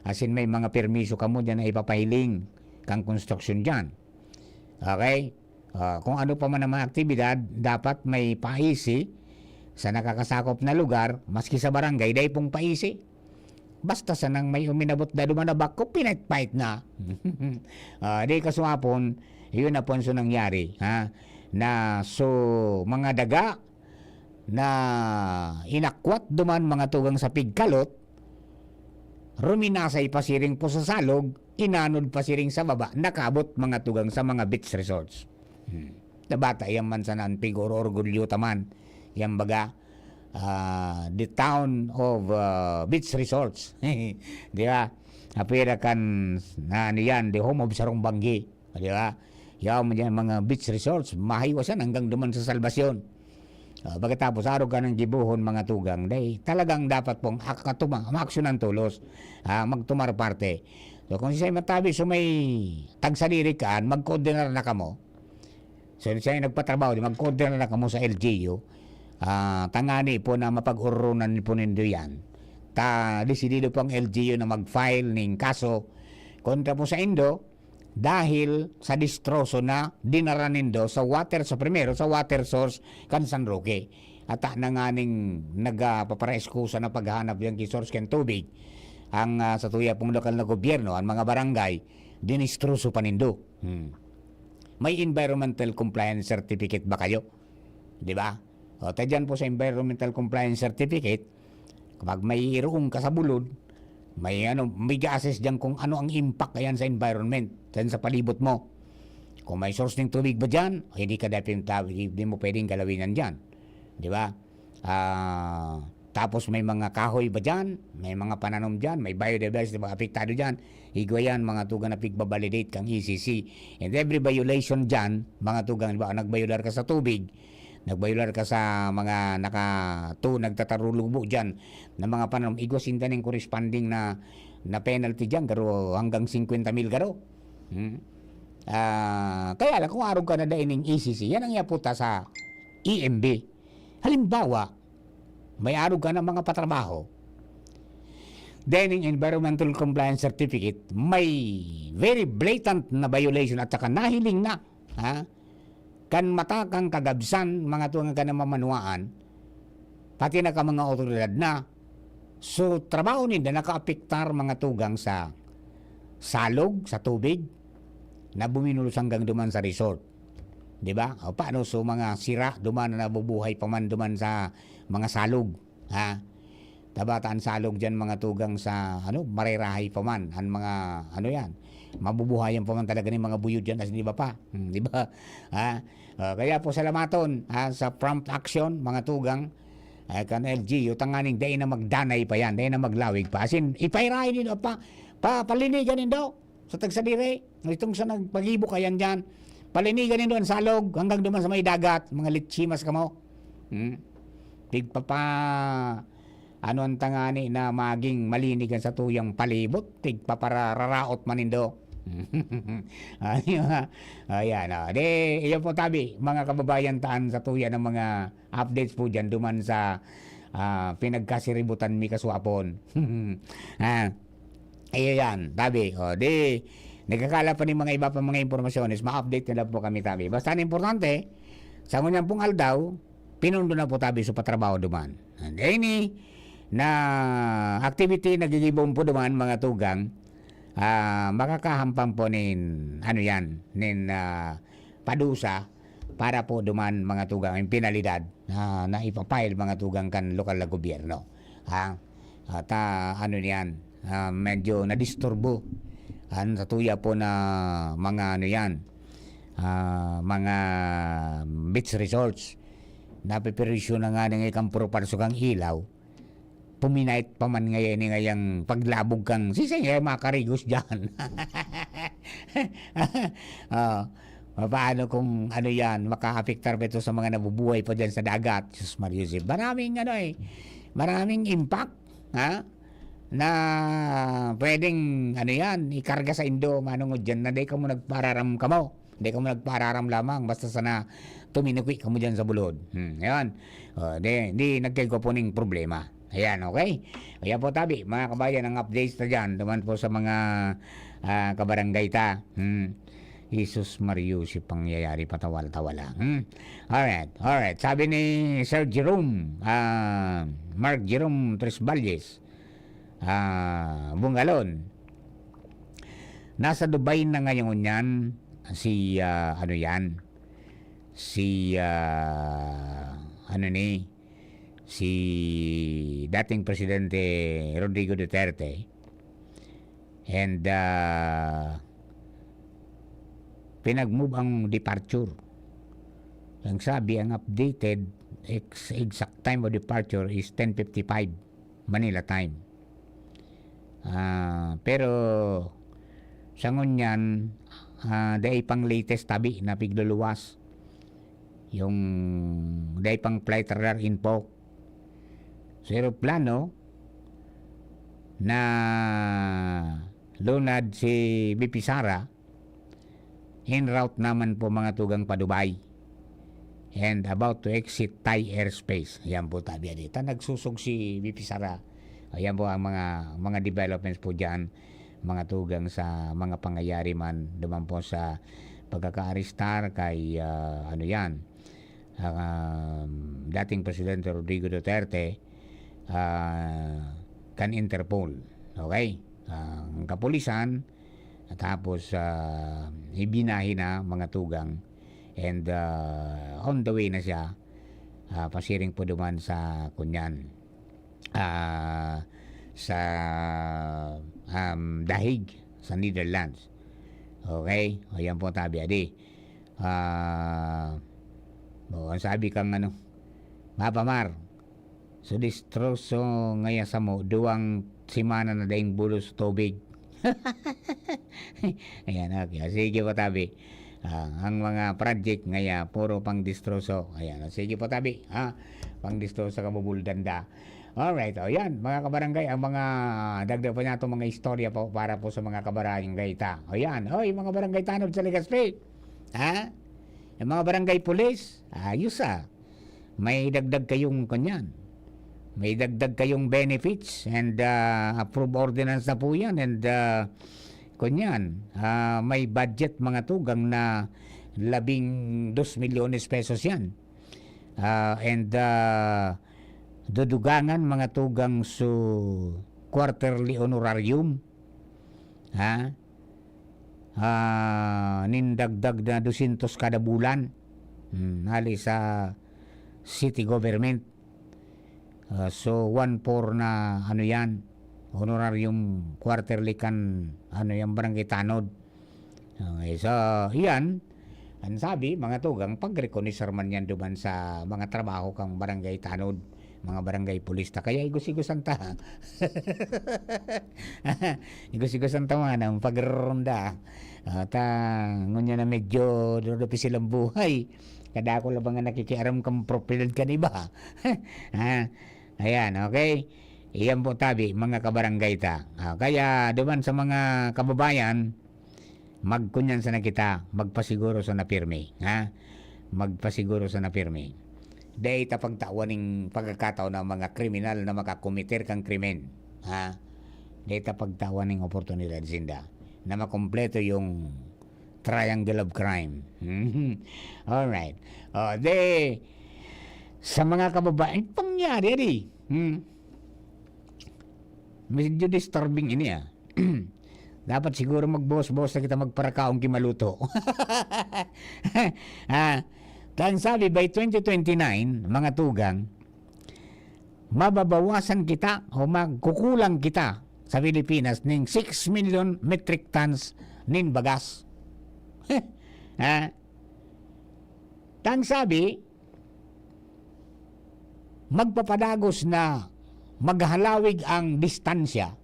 Asin may mga permiso ka mo dyan na ipapahiling kang construction dyan. Okay? Kung ano pa man ang mga aktibidad, dapat may paisi sa nakakasakop na lugar, maski sa barangay, dahil pong paisi. Basta sa nang may uminabot na dumanabak ko, pinait-pait na. Di kasumapon, yun na po so nangyari. Na so, mga daga, na inakwat duman mga tugang sa pigkalot, ruminasay pasiring po sa salog, inanod pasiring sa baba, nakabot mga tugang sa mga beach resorts. Nabata yung mansanan pigoro orgulyo taman, yung baga, the town of beach resorts. Di ba? Apira kan na niyan, the home of Sarong Banggi. Di ba? Yung mga beach resorts, mahiwasan hanggang duman sa Salvasyon. Pagkatapos araw ka ng gibuhon mga tugang, day talagang dapat pong maaksyonan tulos, magtumar parte. So kung siya matabi so may tagsaliri kaan, mag-coordinar na kamo. So siya nagpatrabaho, mag-coordinar na kamo sa LGU. Tangani po na mapag-urunan po nindo yan. Desidido po ang LGU na mag-file ng kaso kontra po sa Indo dahil sa distroso na dinaranin do sa water sa water source kan San Roque at na nga ning nagpapareskusa na paghanap yung source kan tubig ang sa tuya pong lokal na gobyerno ang mga barangay dinistroso panindo. May environmental compliance certificate ba kayo? Di ba? Tadyan po sa environmental compliance certificate, kapag may iroong ka sa bulod, may ga-assess diyan kung ano ang impact ayan sa environment, diyan sa palibot mo. Kung may source ng tubig ba diyan, hindi ka dapat hindi mo pwedeng galawinan diyan. Di ba? Tapos may mga kahoy ba diyan, may mga pananom diyan, may biodiversity ba apektado diyan. Higwayan mga tugang na pigbabalidate kang ECC. And every violation diyan, mga tugang ba nagbayular ka sa tubig, nagbayular ka sa mga nagtatarulubo dyan na mga pananom, igwasinda ng corresponding na penalty dyan, garo hanggang 50,000 garo. Kaya lang kung araw ka na daining ECC, yan ang iaputa sa EMB. Halimbawa, may araw ka na mga patrabaho, dining environmental compliance certificate, may very blatant na violation at saka nahiling na, kan matakang kagabsan mga tuwang ka na mamanuaan pati na ka mga otoridad na so trabaho nila nakaapektar mga tugang sa salog sa tubig na buminulos hanggang duman sa resort, di ba? O paano so mga sira duman na nabubuhay pa man duman sa mga salog, tabataan salog dyan mga tugang sa marirahay pa man ang mga yan mabubuhayan pa man talaga ng mga buyod dyan as di ba pa, di ba? Kaya po salamaton sa prompt action mga tugang kan LGU tanganing day na magdanay pa yan, day na maglawig pa asin ipairahin nito palinigan nito sa tagsadire itong sa nagpagibo kayan dyan, palinigan nito ang salog hanggang duman sa may dagat mga lichimas ka mo, ano ang tangani na maging malinigan sa tuyang palibot, tigpapararaot manindo. Ayan, iyan po tabi, mga kababayan taan sa tuya ng mga updates po dyan, duman sa pinagkasiributan mi kaswapon. Ayan, tabi, nagkakala pa ni mga iba pa mga impormasyones, ma-update nila po kami tabi. Basta ang importante, sa ngunyang pong aldaw, pinundo na po tabi sa patrabaho duman. And any na activity nagigibong po duman mga tugang, makakahampang po nin padusa para po duman mga tugang yung pinalidad na ipapile mga tugang kan lokal na gobyerno. At medyo nadisturbo sa tuya po na mga mga beach resorts. Napiperisyo na nga ng ikampuro parsukang ilaw. Puminait pa man ngayon ngayang paglabog kang sisay makarigos dyan. Paano kung maka-apektar pa ito sa mga nabubuhay pa dyan sa dagat. Diyos Mariusip, maraming impact na pwedeng ikarga sa Indo manungod dyan na di ka mo nagpararam ka mo. Hindi ka mo nagpararam lamang basta sana tuminukwi ka mo dyan sa bulod. Ayan. Di nagkaigo po ng problema. Ayan, okay? Kaya po tabi, mga kabayan, ang updates na dyan, duman po sa mga kabarangay ta. Jesus Marius, pangyayari patawal-tawala. Alright. Sabi ni Sir Jerome, Mark Jerome Tresballes, Bungalon, nasa Dubai na ngayon yan, si dating Presidente Rodrigo Duterte, and pinag-move ang departure. Ang sabi, ang updated exact time of departure is 10:55 Manila time. Pero sa ngunyan, dahil pang latest tabi na pigluluwas yung dahil pang flight radar info sa aeroplano na lunad si BP Sara, en route naman po mga tugang pa Dubai and about to exit Thai airspace. Ayan po tabi dito. Nagsusog si BP Sara. Ayan po ang mga developments po dyan, mga tugang sa mga pangyayari man duman po sa pagkaka-arestar kay dating Presidente Rodrigo Duterte kan Interpol. Okay? Ang kapulisan tapos ibinahi na mga tugang and on the way na siya pasiring po duman sa kunyan sa Dahig sa Netherlands. Okay? Ayan po tabi adi. Ang sabi kang Mapamar, so distroso ngaya sa mo duwang simana na daing bulos tubig. Ayan, okay. Sige po tabi. Ang mga project ngaya puro pang distroso. Ayan, sige po tabi. Pang distroso ka bubuldanda. Alright, ayan, mga kabarangay, ang mga dagdag pa niya itong mga istorya po para po sa mga kabarangay ta. Ayan, mga barangay tanod sa Legazpi. Yung mga barangay pulis, ayos may dagdag kayong kanyan. May dagdag kayong benefits and approved ordinance na po yan and kanyan, may budget mga tugang na 12 milyones pesos yan. And dudugangan mga tugang su quarterly honorarium. Nindagdag na 200 kada bulan. Hali sa city government. So 1/4 na yan honorarium quarterly kan yung barangay tanod. Okay, so yan ang sabi mga tugang pag-recognizer man yan duman sa mga trabaho kang barangay tanod, mga barangay pulista. Kaya igos-igosan ta. Igos-igosan ta man ang pagronda. Ngunya na medyo dodopi silang buhay. Kada ako lang nakikiaram kang propiedad ka iba. Ayan, okay. Iyan po tabi, mga kabarangay ta. Kaya duman sa mga kababayan, magkunyan sa na kita, magpasiguro sa napirmi. Ha? Magpasiguro sa napirmi. Dahil pagtawan pagkakataon ng mga kriminal na makakomiter kang krimen. Ha? Dahil pagtawan ng oportunidad sinda na makompleto yung triangle of crime. Alright. Sa mga kababayan, pangyari. Medyo disturbing ini Dapat siguro magboss-boss na kita magparakaong kimaluto. Kang sabi, by 2029, mga tugang, mababawasan kita o magkukulang kita sa Pilipinas ng 6 million metric tons nin bagas. Kang sabi, magpapadagos na maghalawig ang distansya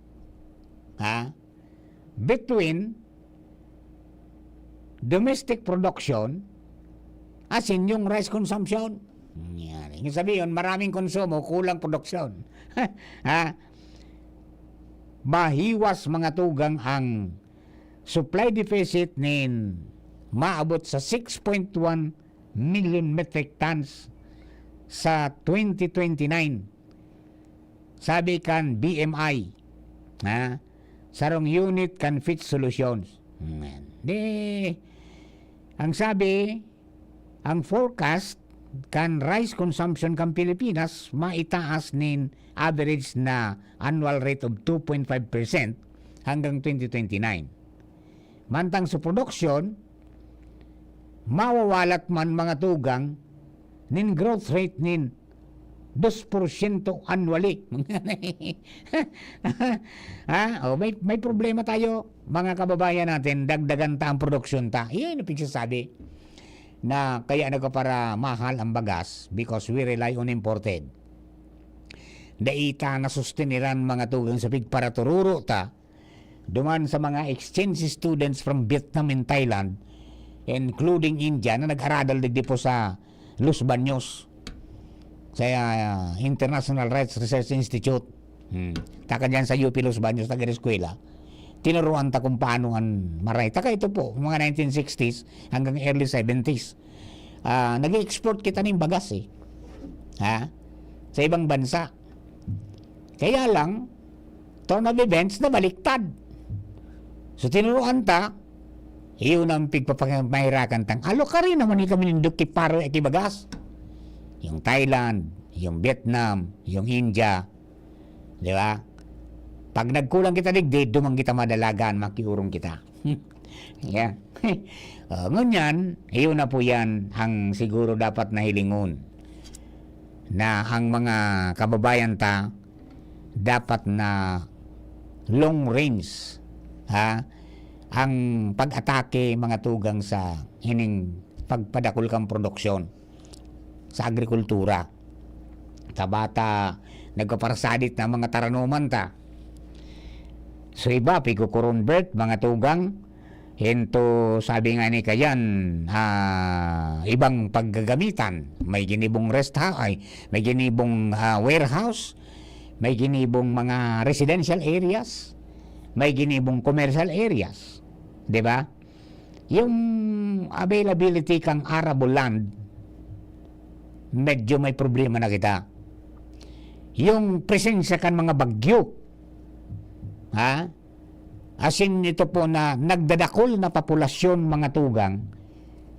between domestic production as in yung rice consumption. Yan. Yung sabihin, maraming konsumo, kulang produksyon. Mahiwas mga tugang ang supply deficit nin maabot sa 6.1 million metric tons sa 2029. Sabi kan BMI, sarong unit can fit solutions. Ang sabi, ang forecast kan rice consumption kan Pilipinas maitaas nin average na annual rate of 2.5% hanggang 2029. Mantang sa production, mawawalat man mga tugang nin growth rate nin 2% annually. May problema tayo, mga kababayan natin, dagdagan ta ang produksyon ta. Iyan ang pinagsasabi na kaya nagkapara mahal ang bagas because we rely on imported. Daita na susteniran mga tugang sa para tururo ta duman sa mga exchange students from Vietnam and Thailand, including India, na nag-aradal digdi po sa Los Baños sa International Rights Research Institute. Taka dyan sa UP Los Baños, taga-eskwela. Tinuruan ta kung paano ang maray. Taka ito po, mga 1960s hanggang early 70s. Nag-export kita ng bagas sa ibang bansa. Kaya lang, turn of events na baliktad. So tinuruan ta, iyon ang pigpapahirakan tang. Alo ka rin naman kami nindok kiparo at bagas. Yung Thailand, yung Vietnam, yung India, di ba? Pag nagkulang kita digdi, dumang kita madalagan, makiurong kita. Yeah. Ngunyan, iyon na po yan ang siguro dapat na hilingon na ang mga kababayan ta dapat na long range ang pag-atake mga tugang sa hining pagpadakul kang produksyon sa agrikultura. Tabata nagkaparsadit na mga taranuman ta. So iba, pigukuronvert mga tugang, hento sabi nga ni kayan, ibang paggagamitan. May ginibong rest house, may ginibong warehouse, may ginibong mga residential areas, may ginibong commercial areas. Diba? Yung availability kang arable land, medyo may problema na kita. Yung presensya kan mga bagyo, asin ito po na nagdadakol na populasyon mga tugang,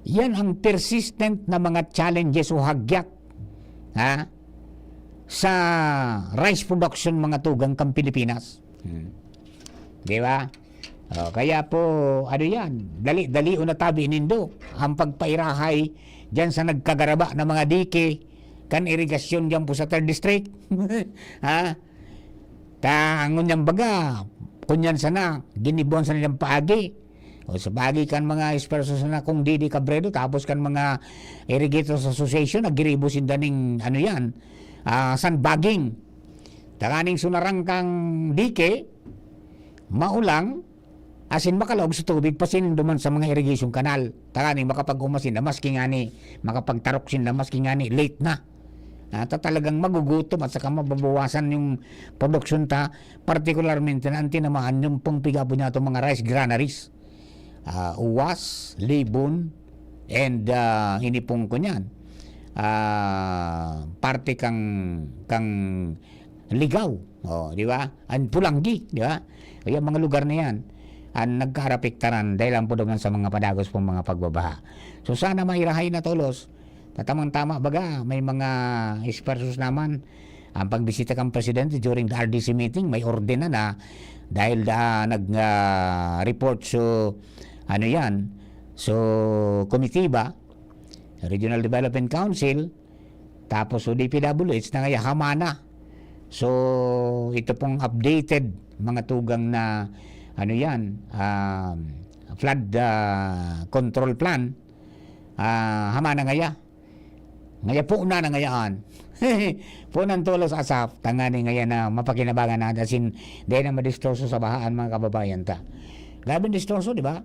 yan ang persistent na mga challenges o hagyat sa rice production mga tugang kang Pilipinas. Di ba? Kaya po, ano yan, dali o natabi nindo ang pagpairahay dyan sa nagkagaraba na mga dike kan irigasyon dyan po sa 3rd District. Tangon yan baga, kunyan sana, ginibon sa nilang paagi. O sa paagi kan mga espersos na kung Didi Cabredo, tapos kan mga Irrigators Association, nagiribo sinda ning, ano yan, sandbagging. Takaning sunarang kang dike, maulang, asin makalog sa tubig, pasin duman sa mga irrigation canal. Takaning makapag-umasin na maski ngani, makapagtarok sin na maski ngani, late na. talagang magugutom at saka mababawasan yung production ta, particularmente na ang tinamaan yung pong pigapo niya itong mga rice granaries. Uwas, libon, and hinipong ko niyan. Parte kang ligaw, di ba? Ang pulanggi, di ba? Kaya mga lugar na yan ang nagkarapiktaran dahil ang pudogan sa mga padagos pong mga pagbabaha. So sana mairahay na tolos. Tamang-tama baga, may mga expertos naman ang pagbisita kang presidente during the RDC meeting, may ordena na dahil nag-report so komitiba, Regional Development Council, tapos so DPWH na ngaya hamana. So ito pong updated mga tugang na flood control plan, hamana ngaya. Ngaya po na ngayaan. Po nang tulos asap, tangani ngaya na mapakinabangan na dasin dahil na madistroso sa bahaan mga kababayan ta. Grabe distroso, di ba?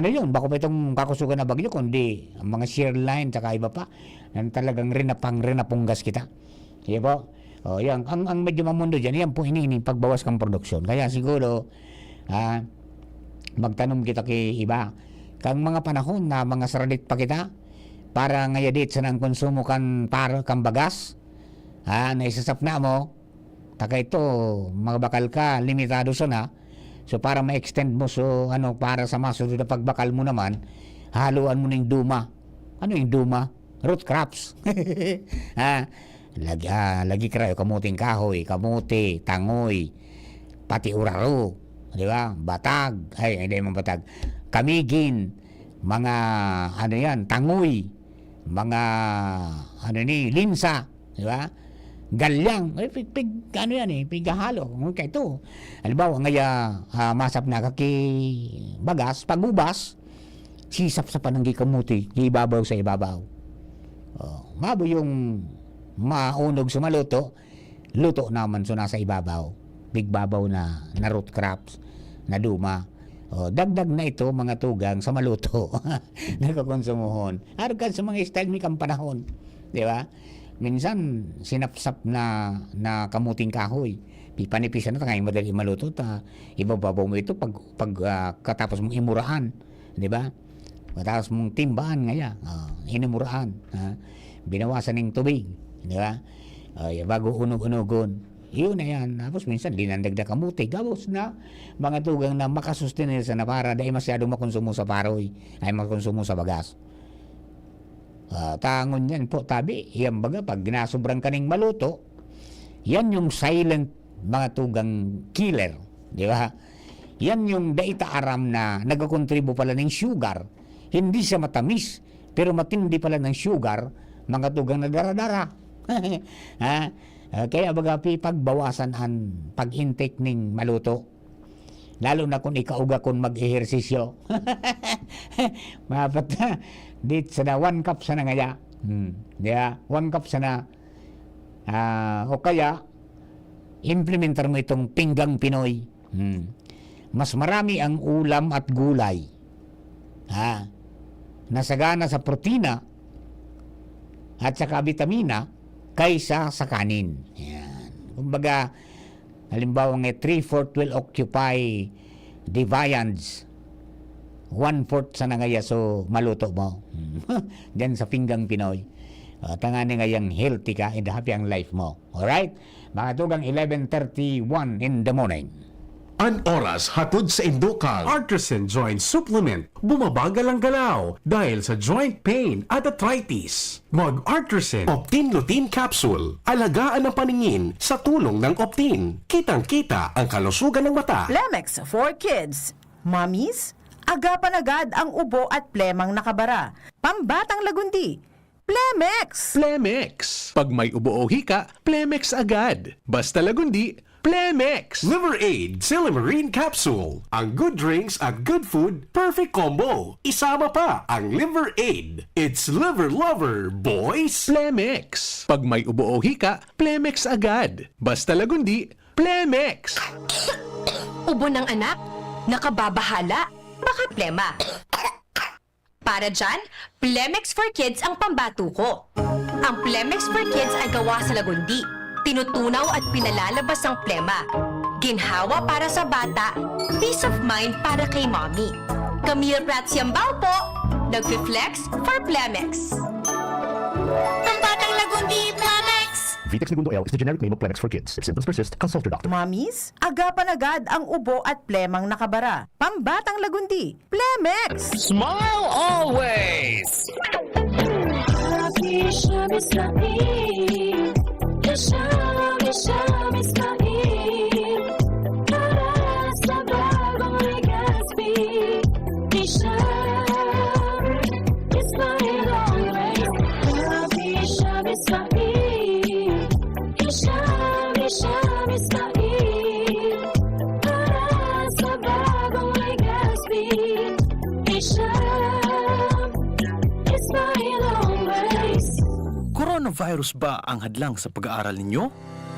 Yun, bako pa itong kakusugan na bagyo, kundi ang mga shear line tsaka iba pa, na talagang rinapunggas kita. Iya po? Yan, ang medyo mamundo dyan, yan po hinihining pagbawas kang produksyon. Kaya siguro, magtanong kita kay iba, kang mga panahon na mga saradit pa kita, para ngayadit sa nang konsumo kan bagas, naisasap na mo, taka ito, mga bakal ka, limitado sa na, so para ma-extend mo, so para sa masunod na pagbakal mo naman, haluan mo ng duma. Ano yung duma? Root crops. Lagi krayo, kamuting kahoy, kamuti, tangoy, pati uraro, di ba? Batag, hindi man batag, kamigin, mga tangoy, mga linsa, di ba? Galyang, pighalo. Okay, ito. Halimbawa, masap na kaki bagas, pagubas, sisap sa pananggi kamuti, ibabaw sa ibabaw. Mabo yung maunog sa maluto, luto naman so nasa ibabaw. Bigbabaw na root crops, na duma. Dagdag na ito mga tugang sa maluto. Nagkakonsumuhon. Arkan sa mga style ni kang panahon. Di ba? Minsan, sinapsap na kamuting kahoy. Pipanipisan na ngayon madali maluto. Ibababaw mo ito pag katapos mong imuraan. Di ba? Katapos mong timbaan ngaya. Inimuraan. Binawasan ng tubig. Di ba? Bago unog-unogon. Yun na yan. Tapos minsan, linandag na kamuti. Gabos na mga tugang na makasustain sa na para dahil masyadong makonsumo sa paroy. Ay makonsumo sa bagas. Tangon yan po, tabi. Yan baga, pag ginasobrang kaning maluto, yan yung silent mga tugang killer. Di ba? Yan yung daita aram na nagkakontribo pala ng sugar. Hindi siya matamis, pero matindi pala ng sugar, mga tugang na dara-dara. Kaya baga pagbawasan ang pag-intake ng maluto. Lalo na kung ikauga kung mag-ehersisyo. Mapat na. Dit sa na 1 cup sa na ngaya. Yeah, 1 cup sa na. O kaya, implementar mo itong pinggang Pinoy. Mas marami ang ulam at gulay. Nasagana sa protina at saka vitamina kaysa sa kanin. Yan. Kumbaga, halimbawa nga 3/4 will occupy the viands. 1/4 sa nangaya so maluto mo. Diyan sa pinggang Pinoy. Tangani ngayang healthy ka and happy ang life mo. Alright? Mga tugang 11:31 in the morning. An oras hatod sa Indokal. Artisan Joint Supplement. Bumabagal ang galaw dahil sa joint pain at arthritis. Mag-Artisan Optin Lutein Capsule. Alagaan ang paningin sa tulong ng Optin. Kitang-kita ang kalusugan ng mata. Plemex for Kids. Mommies, agapan agad ang ubo at plemang nakabara. Pambatang lagundi. Plemex! Plemex. Pag may ubo o hika, Plemex agad. Basta lagundi, Plemex. Liver Aid Silimarine Capsule. Ang good drinks at good food, perfect combo. Isama pa ang Liver Aid. It's liver lover, boys. Plemex. Pag may ubo o hika, Plemex agad. Basta lagundi, Plemex. Ubo ng anak? Nakababahala? Baka plema. Para dyan, Plemex for Kids ang pambatuko. Ang Plemex for Kids ay gawa sa lagundi. Tinutunaw at pinalalabas ang plema. Ginhawa para sa bata, peace of mind para kay mommy. Camille Prats Yambao po, nag-flex for Plemex. Pambatang lagundi, Plemex! Vitex Segundo L is the generic name of Plemex for kids. If symptoms persist, consult your doctor. Mommies, agapan agad ang ubo at plemang nakabara. Pambatang lagundi, Plemex! Smile always! Coronavirus ba ang hadlang sa pag-aaral ninyo?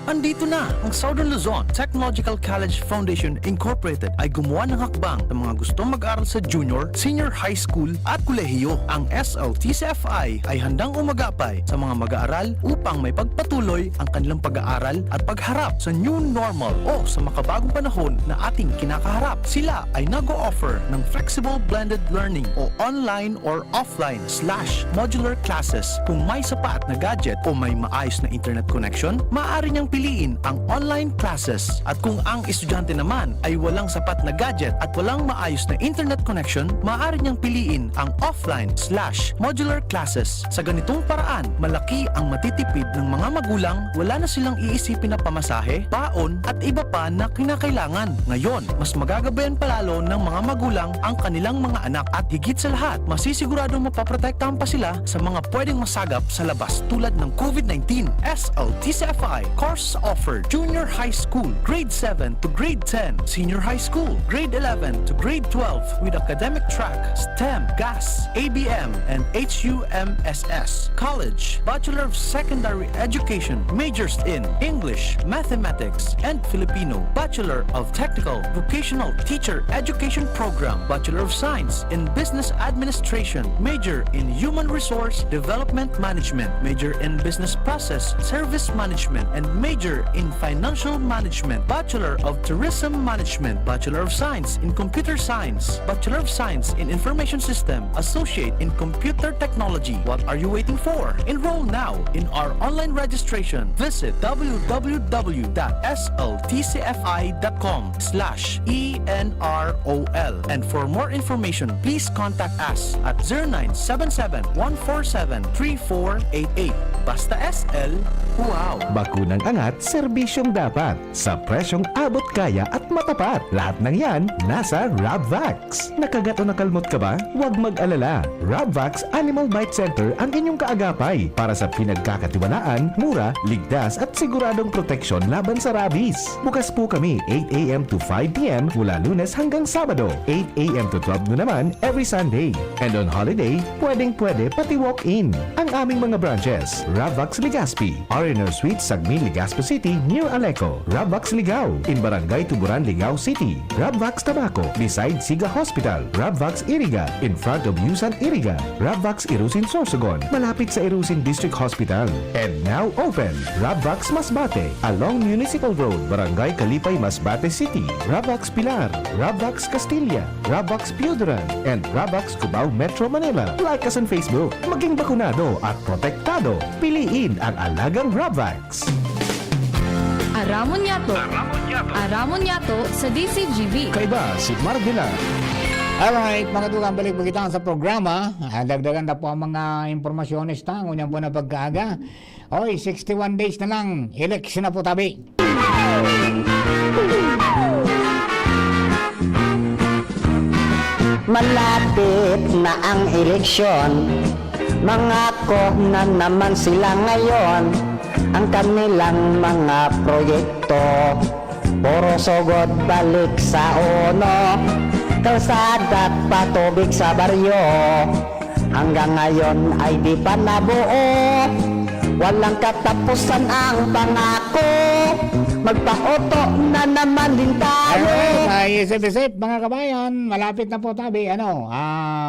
Andito na ang Southern Luzon Technological College Foundation Incorporated ay gumawa ng hakbang sa mga gustong mag-aral sa junior, senior high school at kolehiyo. Ang SLTCFI ay handang umagapay sa mga mag-aaral upang may pagpatuloy ang kanilang pag-aaral at pagharap sa new normal o sa makabagong panahon na ating kinakaharap. Sila ay nag-o-offer ng flexible blended learning o online or offline/modular classes. Kung may sapat na gadget o may maayos na internet connection, maaari niyang piliin ang online classes. At kung ang estudyante naman ay walang sapat na gadget at walang maayos na internet connection, maaari niyang piliin ang offline/modular classes. Sa ganitong paraan, malaki ang matitipid ng mga magulang, wala na silang iisipin na pamasahe, baon at iba pa na kinakailangan. Ngayon, mas magagabayan palalo ng mga magulang ang kanilang mga anak at higit sa lahat, masisiguradong mapaprotektahan pa sila sa mga pwedeng masagap sa labas tulad ng COVID-19. SLTCFI course offered junior high school, grade 7 to grade 10, senior high school, grade 11 to grade 12 with academic track, STEM, GAS, ABM, and HUMSS. College, Bachelor of Secondary Education, majors in English, Mathematics, and Filipino. Bachelor of Technical Vocational Teacher Education Program, Bachelor of Science in Business Administration, major in Human Resource Development Management, major in Business Process Service Management, and major in Financial Management, Bachelor of Tourism Management, Bachelor of Science in Computer Science, Bachelor of Science in Information System, Associate in Computer Technology. What are you waiting for? Enroll now in our online registration. Visit www.sltcfi.com/ENROL. And for more information, please contact us at 0977-147-3488. Basta SL, wow! Bakunang angat, serbisyong dapat. Sa presyong abot kaya at matapat. Lahat ng yan, nasa Rabvax. Nakagat o nakalmot ka ba? Huwag mag-alala. Rabvax Animal Bite Center ang inyong kaagapay para sa pinagkakatiwalaan, mura, ligtas at siguradong proteksyon laban sa rabies. Bukas po kami 8 a.m. to 5 p.m. mula Lunes hanggang Sabado. 8 a.m. to 12 noon naman every Sunday. And on holiday, pwedeng-pwede pati walk-in. Ang aming mga branches, Rabvax Legazpi, RNR Suite, Sagmi, Legazpi City, near Aleco. Rabvax Ligao, in Barangay Tuburan, Ligao City. Rabvax Tabaco, beside Siga Hospital. Rabvax Iriga, in front of Yusan Iriga. Rabvax Irusin Sorsogon, malapit sa Irusin District Hospital. And now open, Rabvax Masbate, along Municipal Road, Barangay Kalipay, Masbate City. Rabvax Pilar, Rabvax Castilla, Rabvax Piudaran, and Rabvax Cubao Metro Manila. Like us on Facebook. Maging bakunado at protektado. Piliin ang alagang Rabvax. Aramon Yato. Aramon Yato sa DCGB. Kaiba si Mardila. Alright, mga tugang balik kita sa programa. Dagdagan na po ang mga impormasyones ta. Ngunyan po na pagkaaga. Oy, 61 days na lang. Eleksyon na po tabi. Malapit na ang eleksyon, mangako na naman sila ngayon. Ang kanilang mga proyekto, puro sugod balik sa uno. Kalsada at patubig sa baryo, hanggang ngayon ay di pa nabuo. Walang katapusan ang pangako, magpa-auto na naman din tayo. Isip-isip mga kabayan, malapit na po tabi.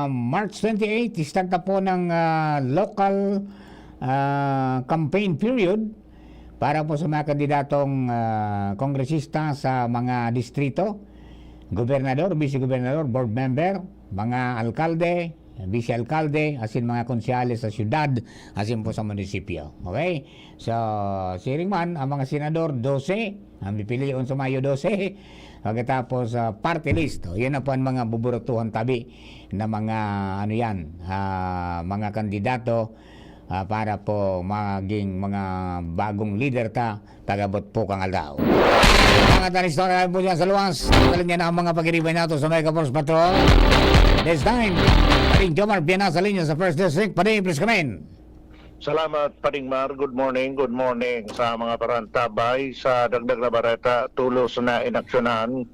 March 28, start na po ng local campaign period para po sa mga kandidatong kongresista sa mga distrito, gobernador, vice-gobernador, board member, mga alkalde, vice-alkalde, asin mga konsyales sa syudad, asin po sa munisipyo. Okay? So, siring man, ang mga senador, 12, ang pipilion sa Mayo 12, pagkatapos party list, yan na po ang mga buburutuhan tabi na mga, ano yan, mga kandidato para po maging mga bagong leader ta, tagabot po kang aldaw. Mga tanistora po dyan sa luwas, tagalin niya na ang mga pag-iribay nato sa Mega Force Patrol. This time, Paring Jomar Piana sa linya sa First District. Paring, please come in. Salamat, Paring Mar. Good morning sa mga parantabay sa Dagdag na Bareta. Tulos na inaksyonan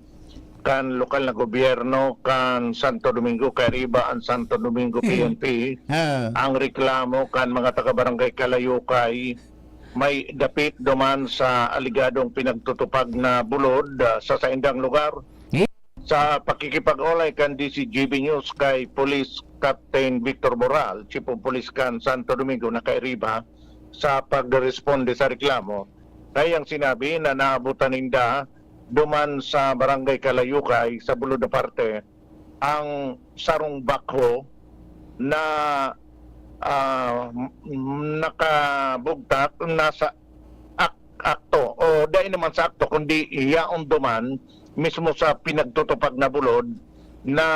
kan lokal na gobyerno kan Santo Domingo, Cariba ang Santo Domingo PNP. Ang reklamo kan mga taga-barangay Kalayukay may dapit duman sa aligadong pinagtutupag na bulod sa saindang lugar. Sa pakikipag-olay kan DCGB News kay Police Captain Victor Boral, Chief of Police kan Santo Domingo na Cariba, sa pagresponde sa reklamo, kayang sinabi na naabutan ninda duman sa barangay Kalayukay sa bulod na parte ang sarong bakho na nakabugtak nasa akto o dahil naman sa akto kundi iyaon duman mismo sa pinagtutupag na bulod na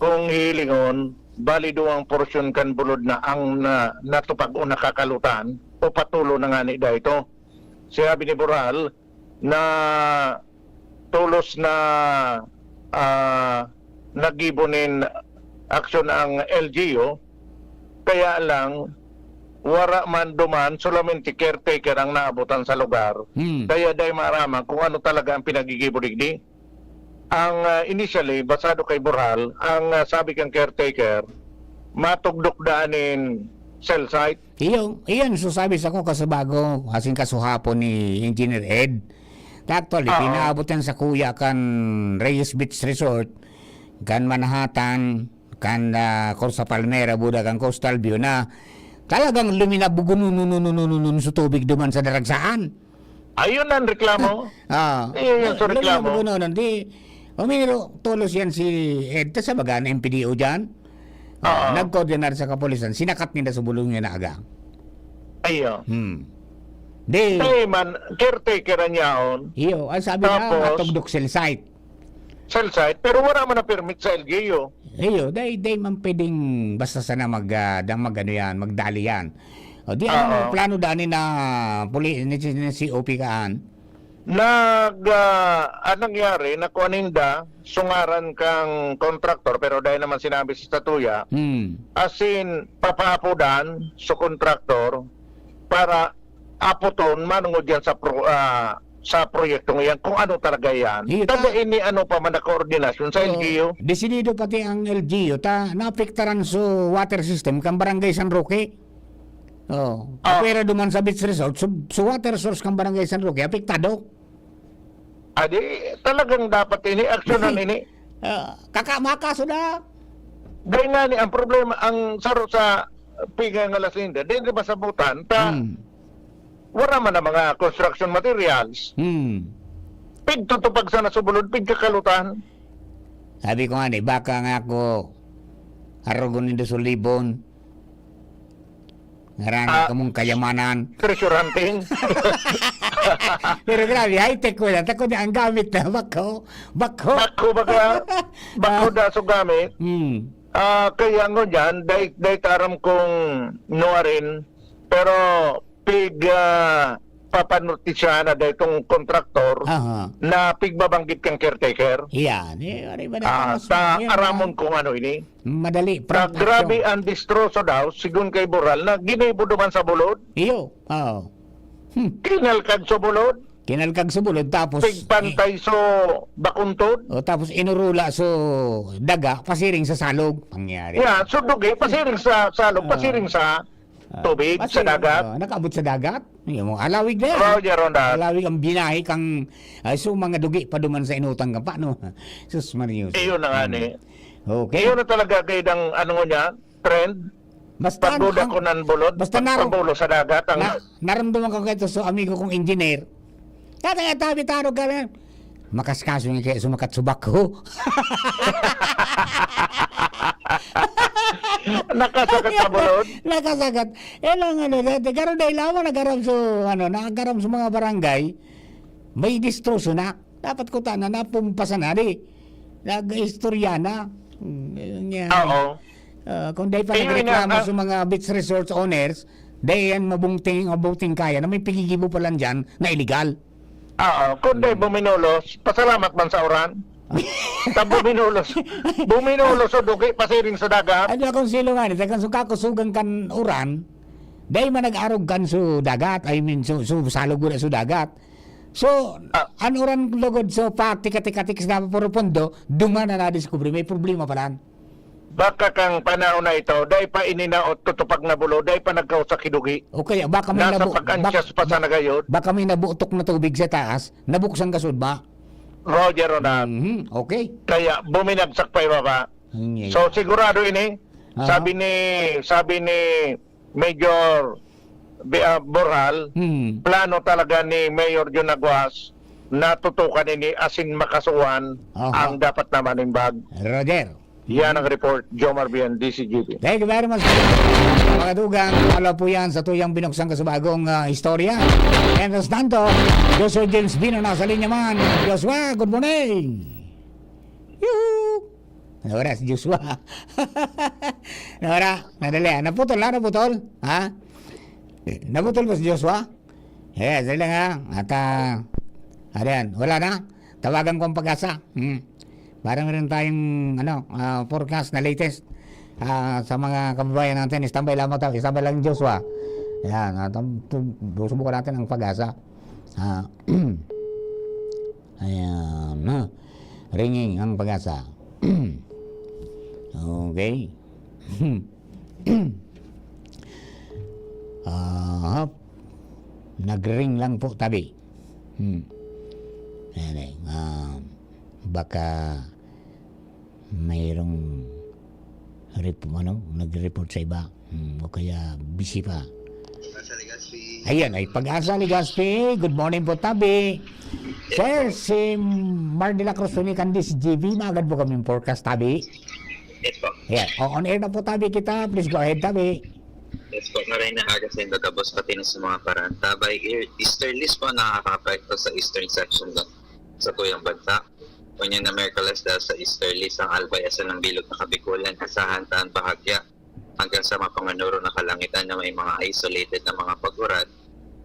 kung hilingon bali duwang porsyon kan bulod na ang natupag o nakakalutan o patulo na nga ni ito. Sabi ni Boral na tulos na nagibonin aksyon ang LGU, kaya lang wara man duman solamente caretaker ang naabutan sa lugar. Kaya dahil maaraman kung ano talaga ang pinagigibuligdi. Ang initially basado kay Boral, ang sabi kang caretaker matugdok daanin cell site. Iyon sabi sa ko kasabago asing kasuhapon ni Engineer Ed. Actually, pinaabot yan sa kuya kan Reyes Beach Resort, kan Manhattan, kan Corsa Palmera, Buda, kan Coastal View na talagang luminabugununununununun sa tubig duman sa daragsaan. Ayun ang reklamo. Ayun ang reklamo. Umiro, tulos yan si Ed sa baga na MPDO dyan. Nag-coordinar sa kapulisan, sinakat nila sa bulong niya na aga. Ayun. Man, caretaker niya on. Iyo, ang sabi na, matugdok cell site. Cell site, pero wala man na permit sa LGU. Iyo, day man pwedeng basta sana magdali yan. O di ano plano daanin na si OP kaan? Anong nangyari, nakuaninda, sungaran kang kontraktor, pero dahil naman sinabi sa statuya, as in, papapudan sa kontraktor para aputon manungod yan sa proyektong yan, kung ano talaga yan. Taga ini ano pa man na koordinasyon sa LGU. Desidido pati ang LGU, naapektaran sa water system kang barangay San Roque. Pero duman sa beach resort, sa water source kang barangay San Roque, apektado. Adi, talagang dapat ini, aksyonan ini. Kakamaka sudah. Dahil nga ni, ang problema, ang saro sa piga nga lasinda, din ba sa butan, wala man na mga construction materials. Pigtutupag sa nasubulod, pigkakalutan. Sabi ko nga baka nga ako harugon nindo sa libon. Ngarana kamong kayamanan. Treasure hunting. Pero grabe, high-tech ko na. Tako na ang gamit na bako. Bako da so gamit. Kaya ngo dyan, dahi taram kong nuwarin, pero papanutisya na dahil itong kontraktor na pigbabanggit kang caretaker. Yan. Aramon kung ano ini. Madali. Grabe ang distroso daw, sigun kay Boral, na ginibo duman sa bulod. Iyo. Kinalkag sa bulod. Kinalkag sa bulod, tapos pigpantay so bakuntod. Tapos inurula so daga, pasiring sa salog. Pangyari. So dugi, pasiring sa salog, pasiring sa tubig, sa dagat. Nakabot sa dagat. Alawig na yan. Alawig ang binahe kang so mga dugi pa duman sa inutang ka pa, no? Sus Marius. Iyon na nga ni. Okay. Iyon na talaga kayo ng ano niya, trend. Basta Pagbuda ko ng bulod, basta naroon- pagpabulo sa dagat, ang naramdaman ko kayo sa amigo kong engineer. Kaya tabi-taro ka lang. Makaskaso nga kaya sumakat subak ko. nakasagat sa bulod. Nakasagat. Lang karon dahil lawa nagaram sa mga barangay. May distroso na. Dapat ko na napumpasan na di. Nag-istorya na. Oo. Kung dahil pa Ayun nagreklamo nga, sa mga beach resorts owners, dahil yan mabungting kaya na may pigigibo pa lang dyan na illegal. Oo, kundi buminulos, pasalamat man sa oran. Buminulos o dugi, pasiring sa dagat. Ano akong silungan, kung kakusugan kan uran, dahil man nag-arog kan sa dagat, salog na sa dagat. So, ang uran lugod so tika-tika-tik sa puro pondo, dunga na na-discover, may problema pa lang. Baka kang panahon na ito, dahil pa ininaot tutupag na bulo, dahil pa nagkausa kidugi. Okay, baka may Nasa pag-ansyas pa sa nagayod. Baka may nabutok na tubig sa taas, nabuksan kasod ba? Roger Ronan. Okay. Kaya buminagsak pa ibaba. So sigurado ini, sabi ni Major Boral, plano talaga ni Mayor John Aguas na tutukan ini asin makasuhan ang dapat naman imbag. Roger. Yan ang report, Jomar Bian, DCGB. Thank you very much. Mga dugang, wala po yan sa tuyang binuksan ka sa bagong istorya. And as tanto, Joshua James Bino nasa linya man. Joshua, good morning. Yoo! Nawala si Joshua. Nadali. Naputol. Ha? Naputol ba si Joshua? Yes, dali lang ha. At, ayan, wala na. Tawagan ko ang Pag-asa. Parang meron tayong forecast na latest sa mga kababayan natin. Standby lamang tayo. Standby lang Joshua. Ayan. Subukan natin ang Pag-asa. Ayan. Ringing ang Pag-asa. Okay. Nag-ring lang po tabi. Ayan. Baka mayroong nag-report sa iba o kaya busy pa. Ayan ay Pag-asa Legazpi. Good morning po tabi. Sir, si Mar de la Cruz ni Candice GB, maagad po kami forecast tabi. Yes po. Yeah. On air na po tabi kita. Please go ahead tabi. Yes po, maray na agad sa Indagabos pati na sa mga paranta. By easterlies po nakaka-apekto sa eastern section sa tuyang bansa. Kunyan na Merkules dahil sa easterlies ang Albay asal ng bilog na Kabikulan, kasahantaan bahagya hanggang sa mapanganuro na kalangitan na may mga isolated na mga pag-uran,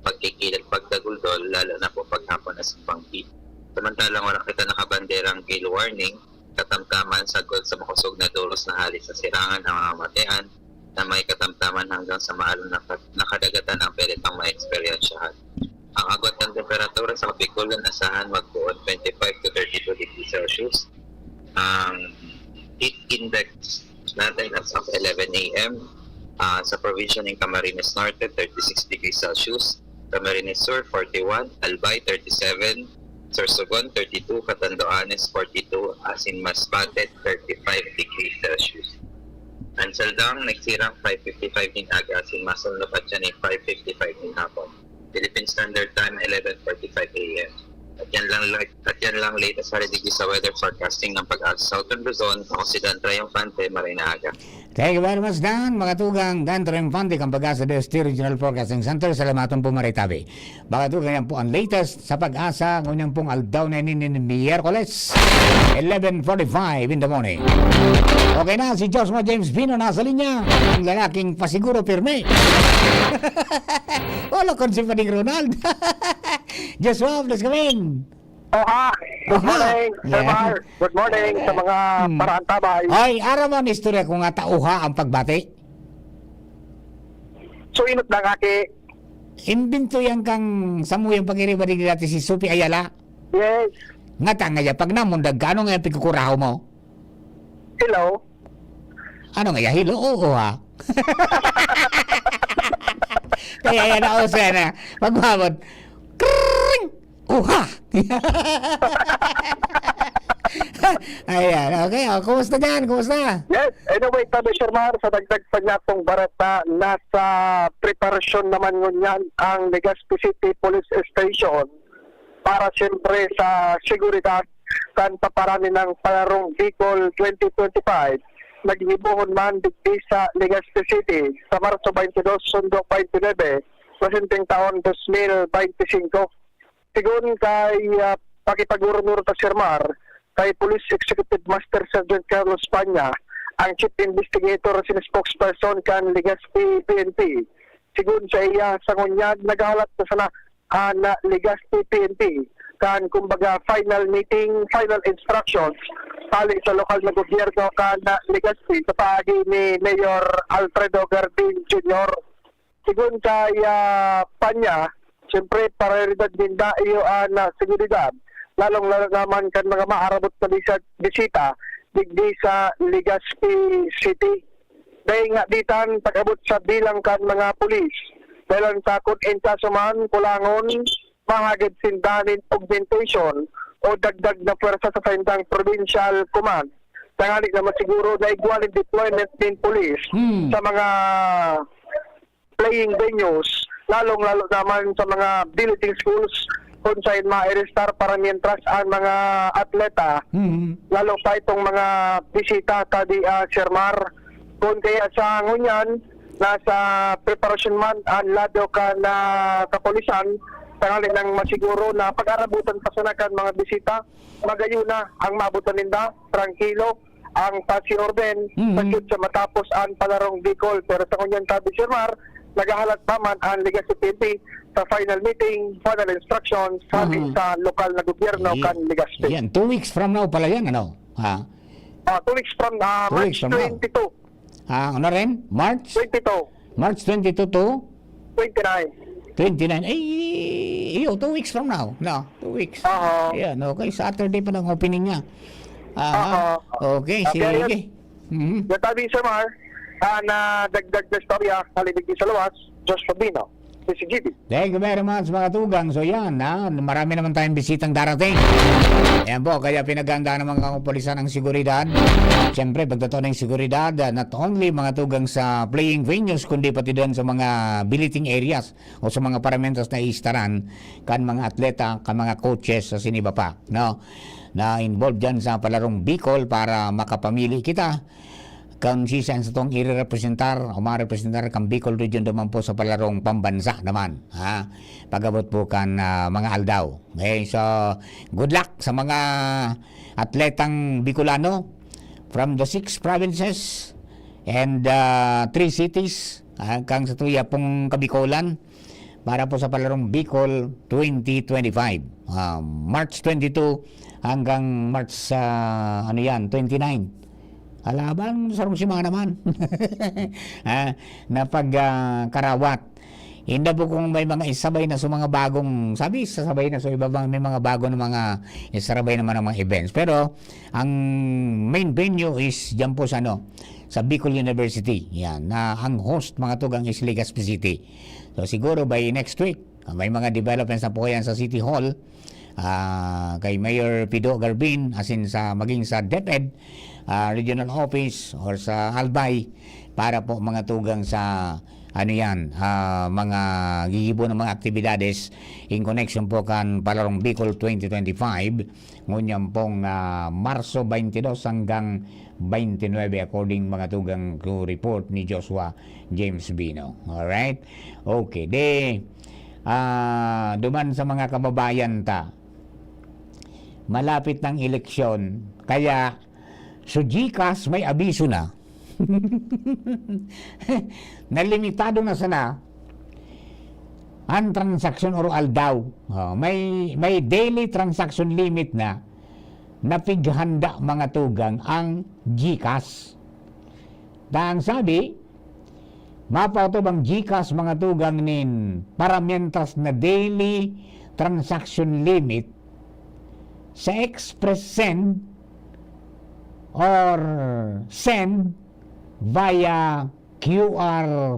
pagkikilat, pagdaguldol, lalo na po paghapon na sa pangki. Samantalang wala kita nakabanderang gale warning, katamtaman sagod sa makusog na dulos na halis sa sirangan ng mga matean na may katamtaman hanggang sa maalon na kadagatan ang pwede pang ma-experiensyahan. Ang agwat ng temperatura sa Kabikulan asahan magbuod 25 to 32 degrees Celsius. Ang heat index natin as of 11 a.m. Sa provincia ng Camarines Norte 36 degrees Celsius, Camarines Sur 41, Albay 37, Sorsogon 32, Catanduanes 42, Asin Masbate 35 degrees Celsius. Ang Saldang nagsirang 5:55 din aga, Asin Masol Lupat yan ay 5:55 din hapon. Philippine Standard Time 11:45 a.m. At yan lang latest haridigis sa weather forecasting ng Pag-asa Southern Luzon. Ako si Dan Triumphante, Maray na aga. Thank you very much, Dan. Mga tugang, Dan Triumphante, ang Pag-asa DST Regional Forecasting Center. Salamatong po, Maritabi. Mga tugang, yan po ang latest sa Pag-asa. Ngunyan pong aldaw na ninin Miyerkules, 11:45 in the morning. Okay na, si Joshua James Bino nasa linya. Ang lalaking pasiguro pirme. Wala kon si Paning Ronald. Joshua, please come in. Good morning, Sir Mar. Good morning sa mga parantabay. Ay, araw mo ang istorya kung nga tauha ang pagbati. So, inot na nga ki. Imbinto yan kang samuyang pangiribadig natin si Sophie Ayala. Yes. Nga tangaya, pag namundag ka, ano nga yung pagkukuraho mo? Hello. Ano nga, hello? Oo ha. Kaya yan ako sana. Pagmamod, krrrring! Uha! Ayan, okay. O, kumusta dyan? Kumusta? Yes, anyway, tabi Sir Mar, sa dagdag pa niya itong barata, nasa preparasyon naman ngunyan ang Legazpi City Police Station para siyempre sa seguridad kan paparani ng palarong Bicol 2025. Naghibuhon man digdi sa Legazpi City sa Marso 22, Sundo 29, presenteng taon 2025. Sigun kay pakipag-urnur ta Sir Mar, kay Police Executive Master Sergeant Carlos Panya, ang Chief Investigator sin spokesperson kan Legazpi PNP. Sigun sa iya sa ngunyag nagahalat na sana na Legazpi PNP kan kumbaga final meeting, final instructions tali sa lokal na gobyerno kan Legazpi sa paagi ni Mayor Alfredo Garbin Jr. Sigun kay Panya, siyempre prioridad din iyo na seguridad, lalong-lalo naman kan mga maarabot na bisita digdi sa Legazpi City. Dahil nga ditan pag-abot sa bilang kan mga pulis, dahil sa kung inkasuman, kulangon, mahagid sindanin augmentation o dagdag na pwersa sa Saintang Provincial Command. Tangali naman siguro na igualin deployment din police sa mga playing venues, lalong-lalo naman sa mga billeting schools kung saan ma-restar para mientras ang mga atleta, lalo pa itong mga bisita tadi Shermar, kung kaya sa ngunyan, nasa preparasyon man ang lado ka na kapolisan, tangali nang masiguro na pag-arabutan pasanakan mga bisita, magayon na ang maabutan ninda, tranquilo, ang pasi orden, sa matapos ang palarong Bicol. Pero sa ngunyan tabi Shermar, nagahalat naman ang Legazpi PNP sa final meeting, final instructions sa lokal na gobyerno kan Legazpi. Yan, 2 weeks from now pala yan, ano? Ha? 2 weeks from March 22. Ano rin? March? 22. March 22 to? 29. 29. Iyo, 2 weeks from now. No, 2 weeks. Yan, okay. Saturday pa ng opening niya. Okay, sige. Natabi sa Mar, na dagdag na storya, kalibig sa luwas, Josh Fabino, CCGB. Thank you very much mga tugang. So yan, marami naman tayong bisitang darating. Ayan po, kaya pinaganda ng mga kapulisan ng seguridad. Siyempre, pagtataon ng seguridad, not only mga tugang sa playing venues, kundi pati doon sa mga billeting areas o sa mga paramentos na istaran, kan mga atleta, kan mga coaches, sa siniba pa, no? Na involved dyan sa palarong Bicol para makapamili kita kung sisan sa itong i-representar o ma-representar kang Bicol Region naman po sa palarong pambansa naman. Pag-abot po kan mga aldaw. Okay, so good luck sa mga atletang Bicolano from the 6 provinces and 3 cities kang sa tuya pong Kabikolan para po sa palarong Bicol 2025. March 22 hanggang March 29. Alaban, sarong simana naman. Na pagkarawat. Hindi po kung may mga isabay na sa mga bagong, sabi, sasabay na sa iba bang may mga bago na mga isabay naman ng mga events. Pero, ang main venue is dyan po sa Bicol University. Yan, na ang host mga tugang is Legazpi City. So, siguro by next week, may mga developments na po yan sa City Hall. Kay Mayor Pido Garbin, as in maging sa DepEd, regional office or sa Albay para po mga tugang sa mga gigibo ng mga aktibidades in connection po kan palarong Bicol 2025 ngunyan pong Marso 22 hanggang 29 according mga tugang to report ni Joshua James Bino. Alright? Okay. Duman sa mga kababayan malapit ng eleksyon kaya so GCash may abiso na nalimitado na sana ang transaction or aldaw. May daily transaction limit na pighanda mga tugang ang GCash. Dahang sabi mapato bang GCash mga tugang nin paramientas na daily transaction limit sa express send or send via QR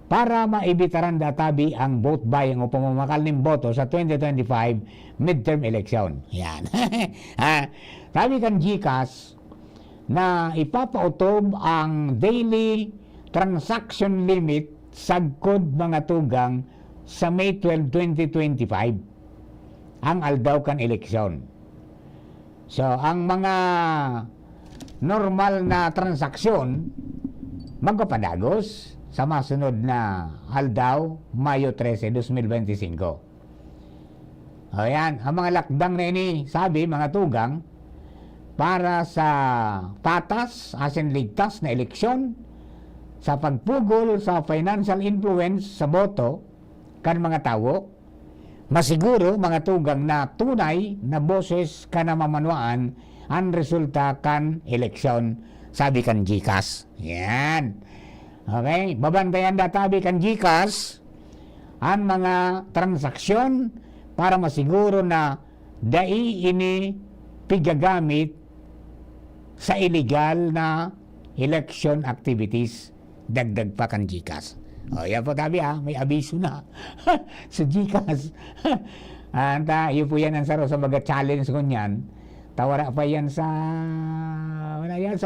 para maibitaran databi ang vote buying o pamamakal ng boto sa 2025 midterm election. Yan. Sabi kan GCash na ipapautob ang daily transaction limit sagkod mga tugang sa May 12, 2025 ang aldaw kan eleksyon. So, ang mga normal na transaksyon magpapadagos sa masunod na aldaw, Mayo 13, 2025. Ayan, ang mga lakdang na ini, sabi, mga tugang, para sa patas, asin ligtas na eleksyon, sa pagpugol sa financial influence sa boto, kan mga tao, masiguro mga tugang na tunay na boses ka na mamanwaan ang resulta kan eleksyon, sabi kan GCash. Yan. Okay, babantayan databi kan GCash ang mga transaksyon para masiguro na dai ini pigagamit sa illegal na election activities. Dagdag pa kan GCash. O, yan po tabi may abiso na sa GCash. Anta, yun po yan ang saro sa mga challenge ko niyan. Tawara pa yan sa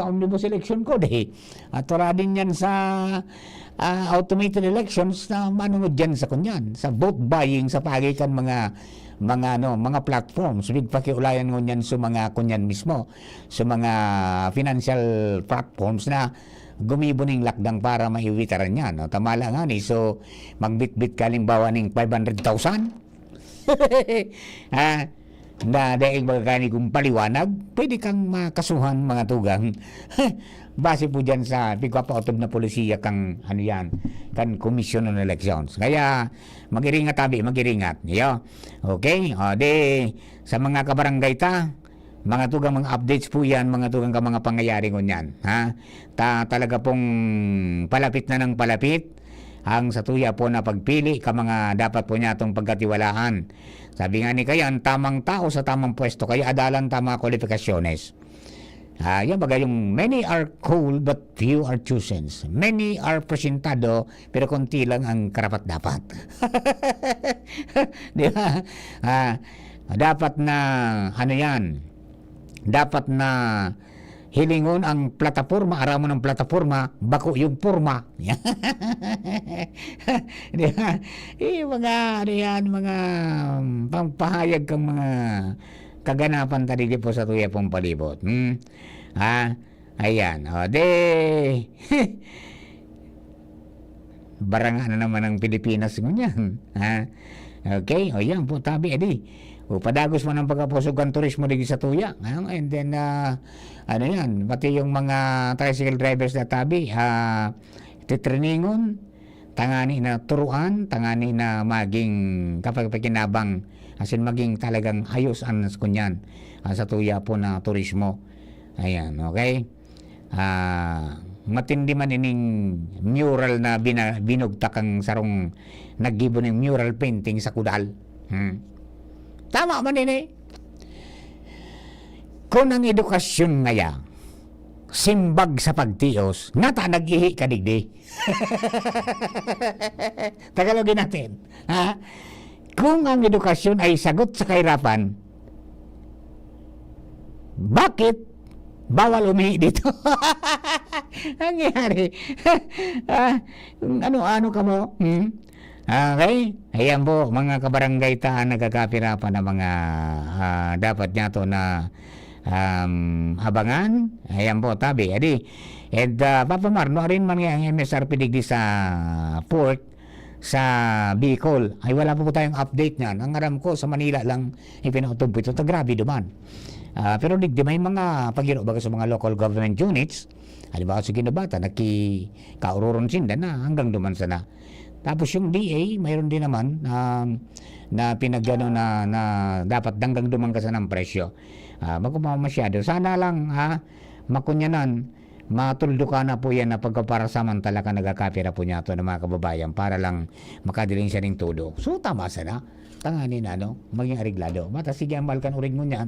omnibus election code At wala din yan sa automated elections na manunod dyan sa kunyan. Sa vote buying, sa pagikan mga platforms. Big pakiulayan ngunyan sa mga kunyan mismo. Sa mga financial platforms na gumibo ng lakdang para maiwitaran yan. No? Tamala nga ni. So, magbitbit ka limbawa ng 500,000. Na dahil magkakani kong paliwanag, pwede kang makasuhan mga tugang. Base po dyan sa pigpapautob na polisiya kang kan Commission on Elections. Kaya magiringat magiringat. Okay? Sa mga kabarangay mga tugang mga updates po yan, mga tugang ka mga pangyayari ko yan. Talaga pong palapit na ng palapit ang sa tuya po na pagpili ka mga dapat po niya itong pagkatiwalaan. Sabi nga ni Kayan, tamang tao sa tamang pwesto, kaya adalan tama kwalifikasyones. Yan bagay yung many are called but few are chosen. Many are presentado pero konti lang ang karapat-dapat. Di ba? Dapat na dapat na hilingon ang plataforma, aramon ng plataforma, bako yung porma. Mga pampahayag kang mga kaganapan tadi po sa tuya pong palibot. Ayan. Barangan na naman ang Pilipinas ngunyan. Okay, yan po tabi, padagos man ang pagkapusugan turismo dito sa tuya. And then, pati yung mga tricycle drivers na tabi, titriningon, tangani na turuan, tangani na maging kapag pakinabang, asin maging talagang ayos ang kunyan sa tuya po na turismo. Ayan, okay? Matindi man ining mural na binugtak ang sarong naggibo ng mural painting sa Kudal. Tama man ini. Kung ang edukasyon ngaya, simbag sa pagtios, nata nag-ihi ka digdi. Tagalogin natin. Kung ang edukasyon ay sagot sa kahirapan, bakit bawal umihi dito? Ang nangyari. Ano ka mo? Okay? Ayan po, mga kabarangay nagkakapirapan na mga dapat niya to na abangan. Ayan po, tabi. And papamarno rin man ang MSRP digdi sa port sa Bicol. Ay wala po tayong update niyan. Ang aram ko sa Manila lang ipinautob ito. Grabe duman. Pero digdi may mga pagiro baga sa mga local government units. Halimbawa sa Ginabata, nakikauroron sinda na hanggang duman sana. Tapos yung DA, mayroon din naman na pinagano na dapat danggang dumang ka sa ng presyo. Masyado. Sana lang makunyanan, matuldo ka na po yan na pagkaparasamantala ka nagkakapira po niya to ng mga kababayan para lang makadiling siya ng todo. So tama sana. Tanganin maging ariglado. Mata sige ang balkan urig mo niyan.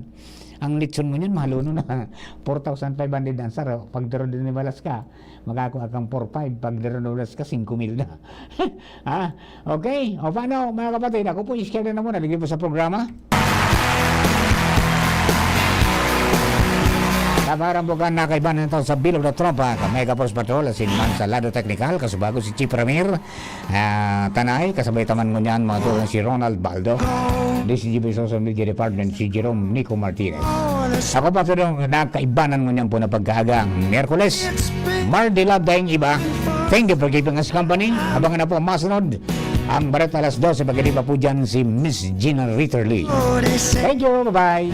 Ang litson mo niyan mahaluno na 4,500 ang saro. Pag daro din ni balas ka, magkakuha kang 4,500. Pag daro ni balas ka, 5,000 na. Ha? Okay? O paano mga kapatid? Ako po iskele na muna. Ligay po sa programa. Kabarang bukan na kaibanan ito sa Bilog na Tropa, Mega Force Patrol, sinman sa Lado Technical, kasubago si Chief Ramir, Tanay, kasabay taman mo niyan, mga tulong si Ronald Baldo, DCGB Social Media Department, si Jerome Nico Martinez. Ako pa ito na kaibanan mo niyan po na pagkaagang Miyerkules, Mardila Daing Iba. Thank you for keeping us company. Abangan na po masunod ang Bareta alas 12, pagkaliba po dyan si Miss Gina Ritterly. Thank you, bye-bye.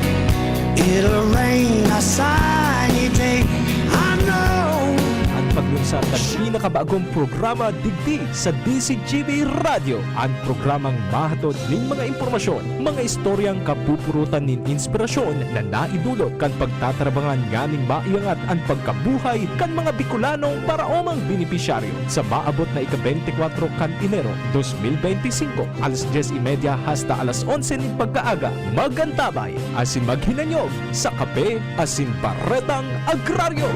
It'll rain a sunny day, I know. Ang paglunsad ng pinakabagong programa digdi sa DCGB Radio. Ang programang mahatod ng mga impormasyon, mga istoryang kapupurutan ng inspirasyon na naidulot kan pagtatrabangan ganing maiangat ang pagkabuhay kan mga Bicolanong paraomang benepisyaryo sa maabot na ika-24 kan Enero 2025 alas 10:30 hasta alas 11 ng pagkaaga. Magantabay asin maghinanyog sa Kape asin Baretang Agraryo.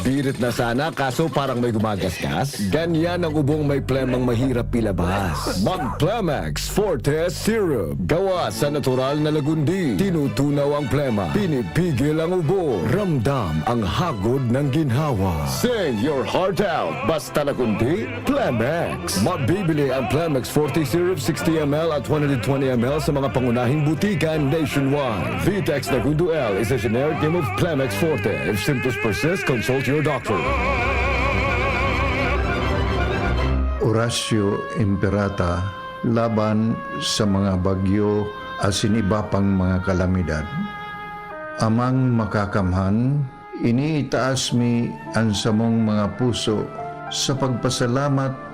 Birit na sana kaso parang may gumagasgas. Ganyan ang ubong may plemang mahirap ilabas. Mag Plemex Forte Syrup. Gawa sa natural na lagundi. Tinutunaw ang plema. Pinipigil ang ubo. Ramdam ang hagod ng ginhawa. Sing your heart out. Basta lagundi, Plemex. Mabibili ang Plemex Forte Syrup 60ml at 120ml sa mga pangunahing butikan nationwide. Vitex Nagundo L is a generic name of Plemex Forte. If symptoms persist, consult your doctor. Horacio Imperata laban sa mga bagyo asin iba pang mga kalamidad. Amang makakamhan, iniitaas mi ang samong mga puso sa pagpasalamat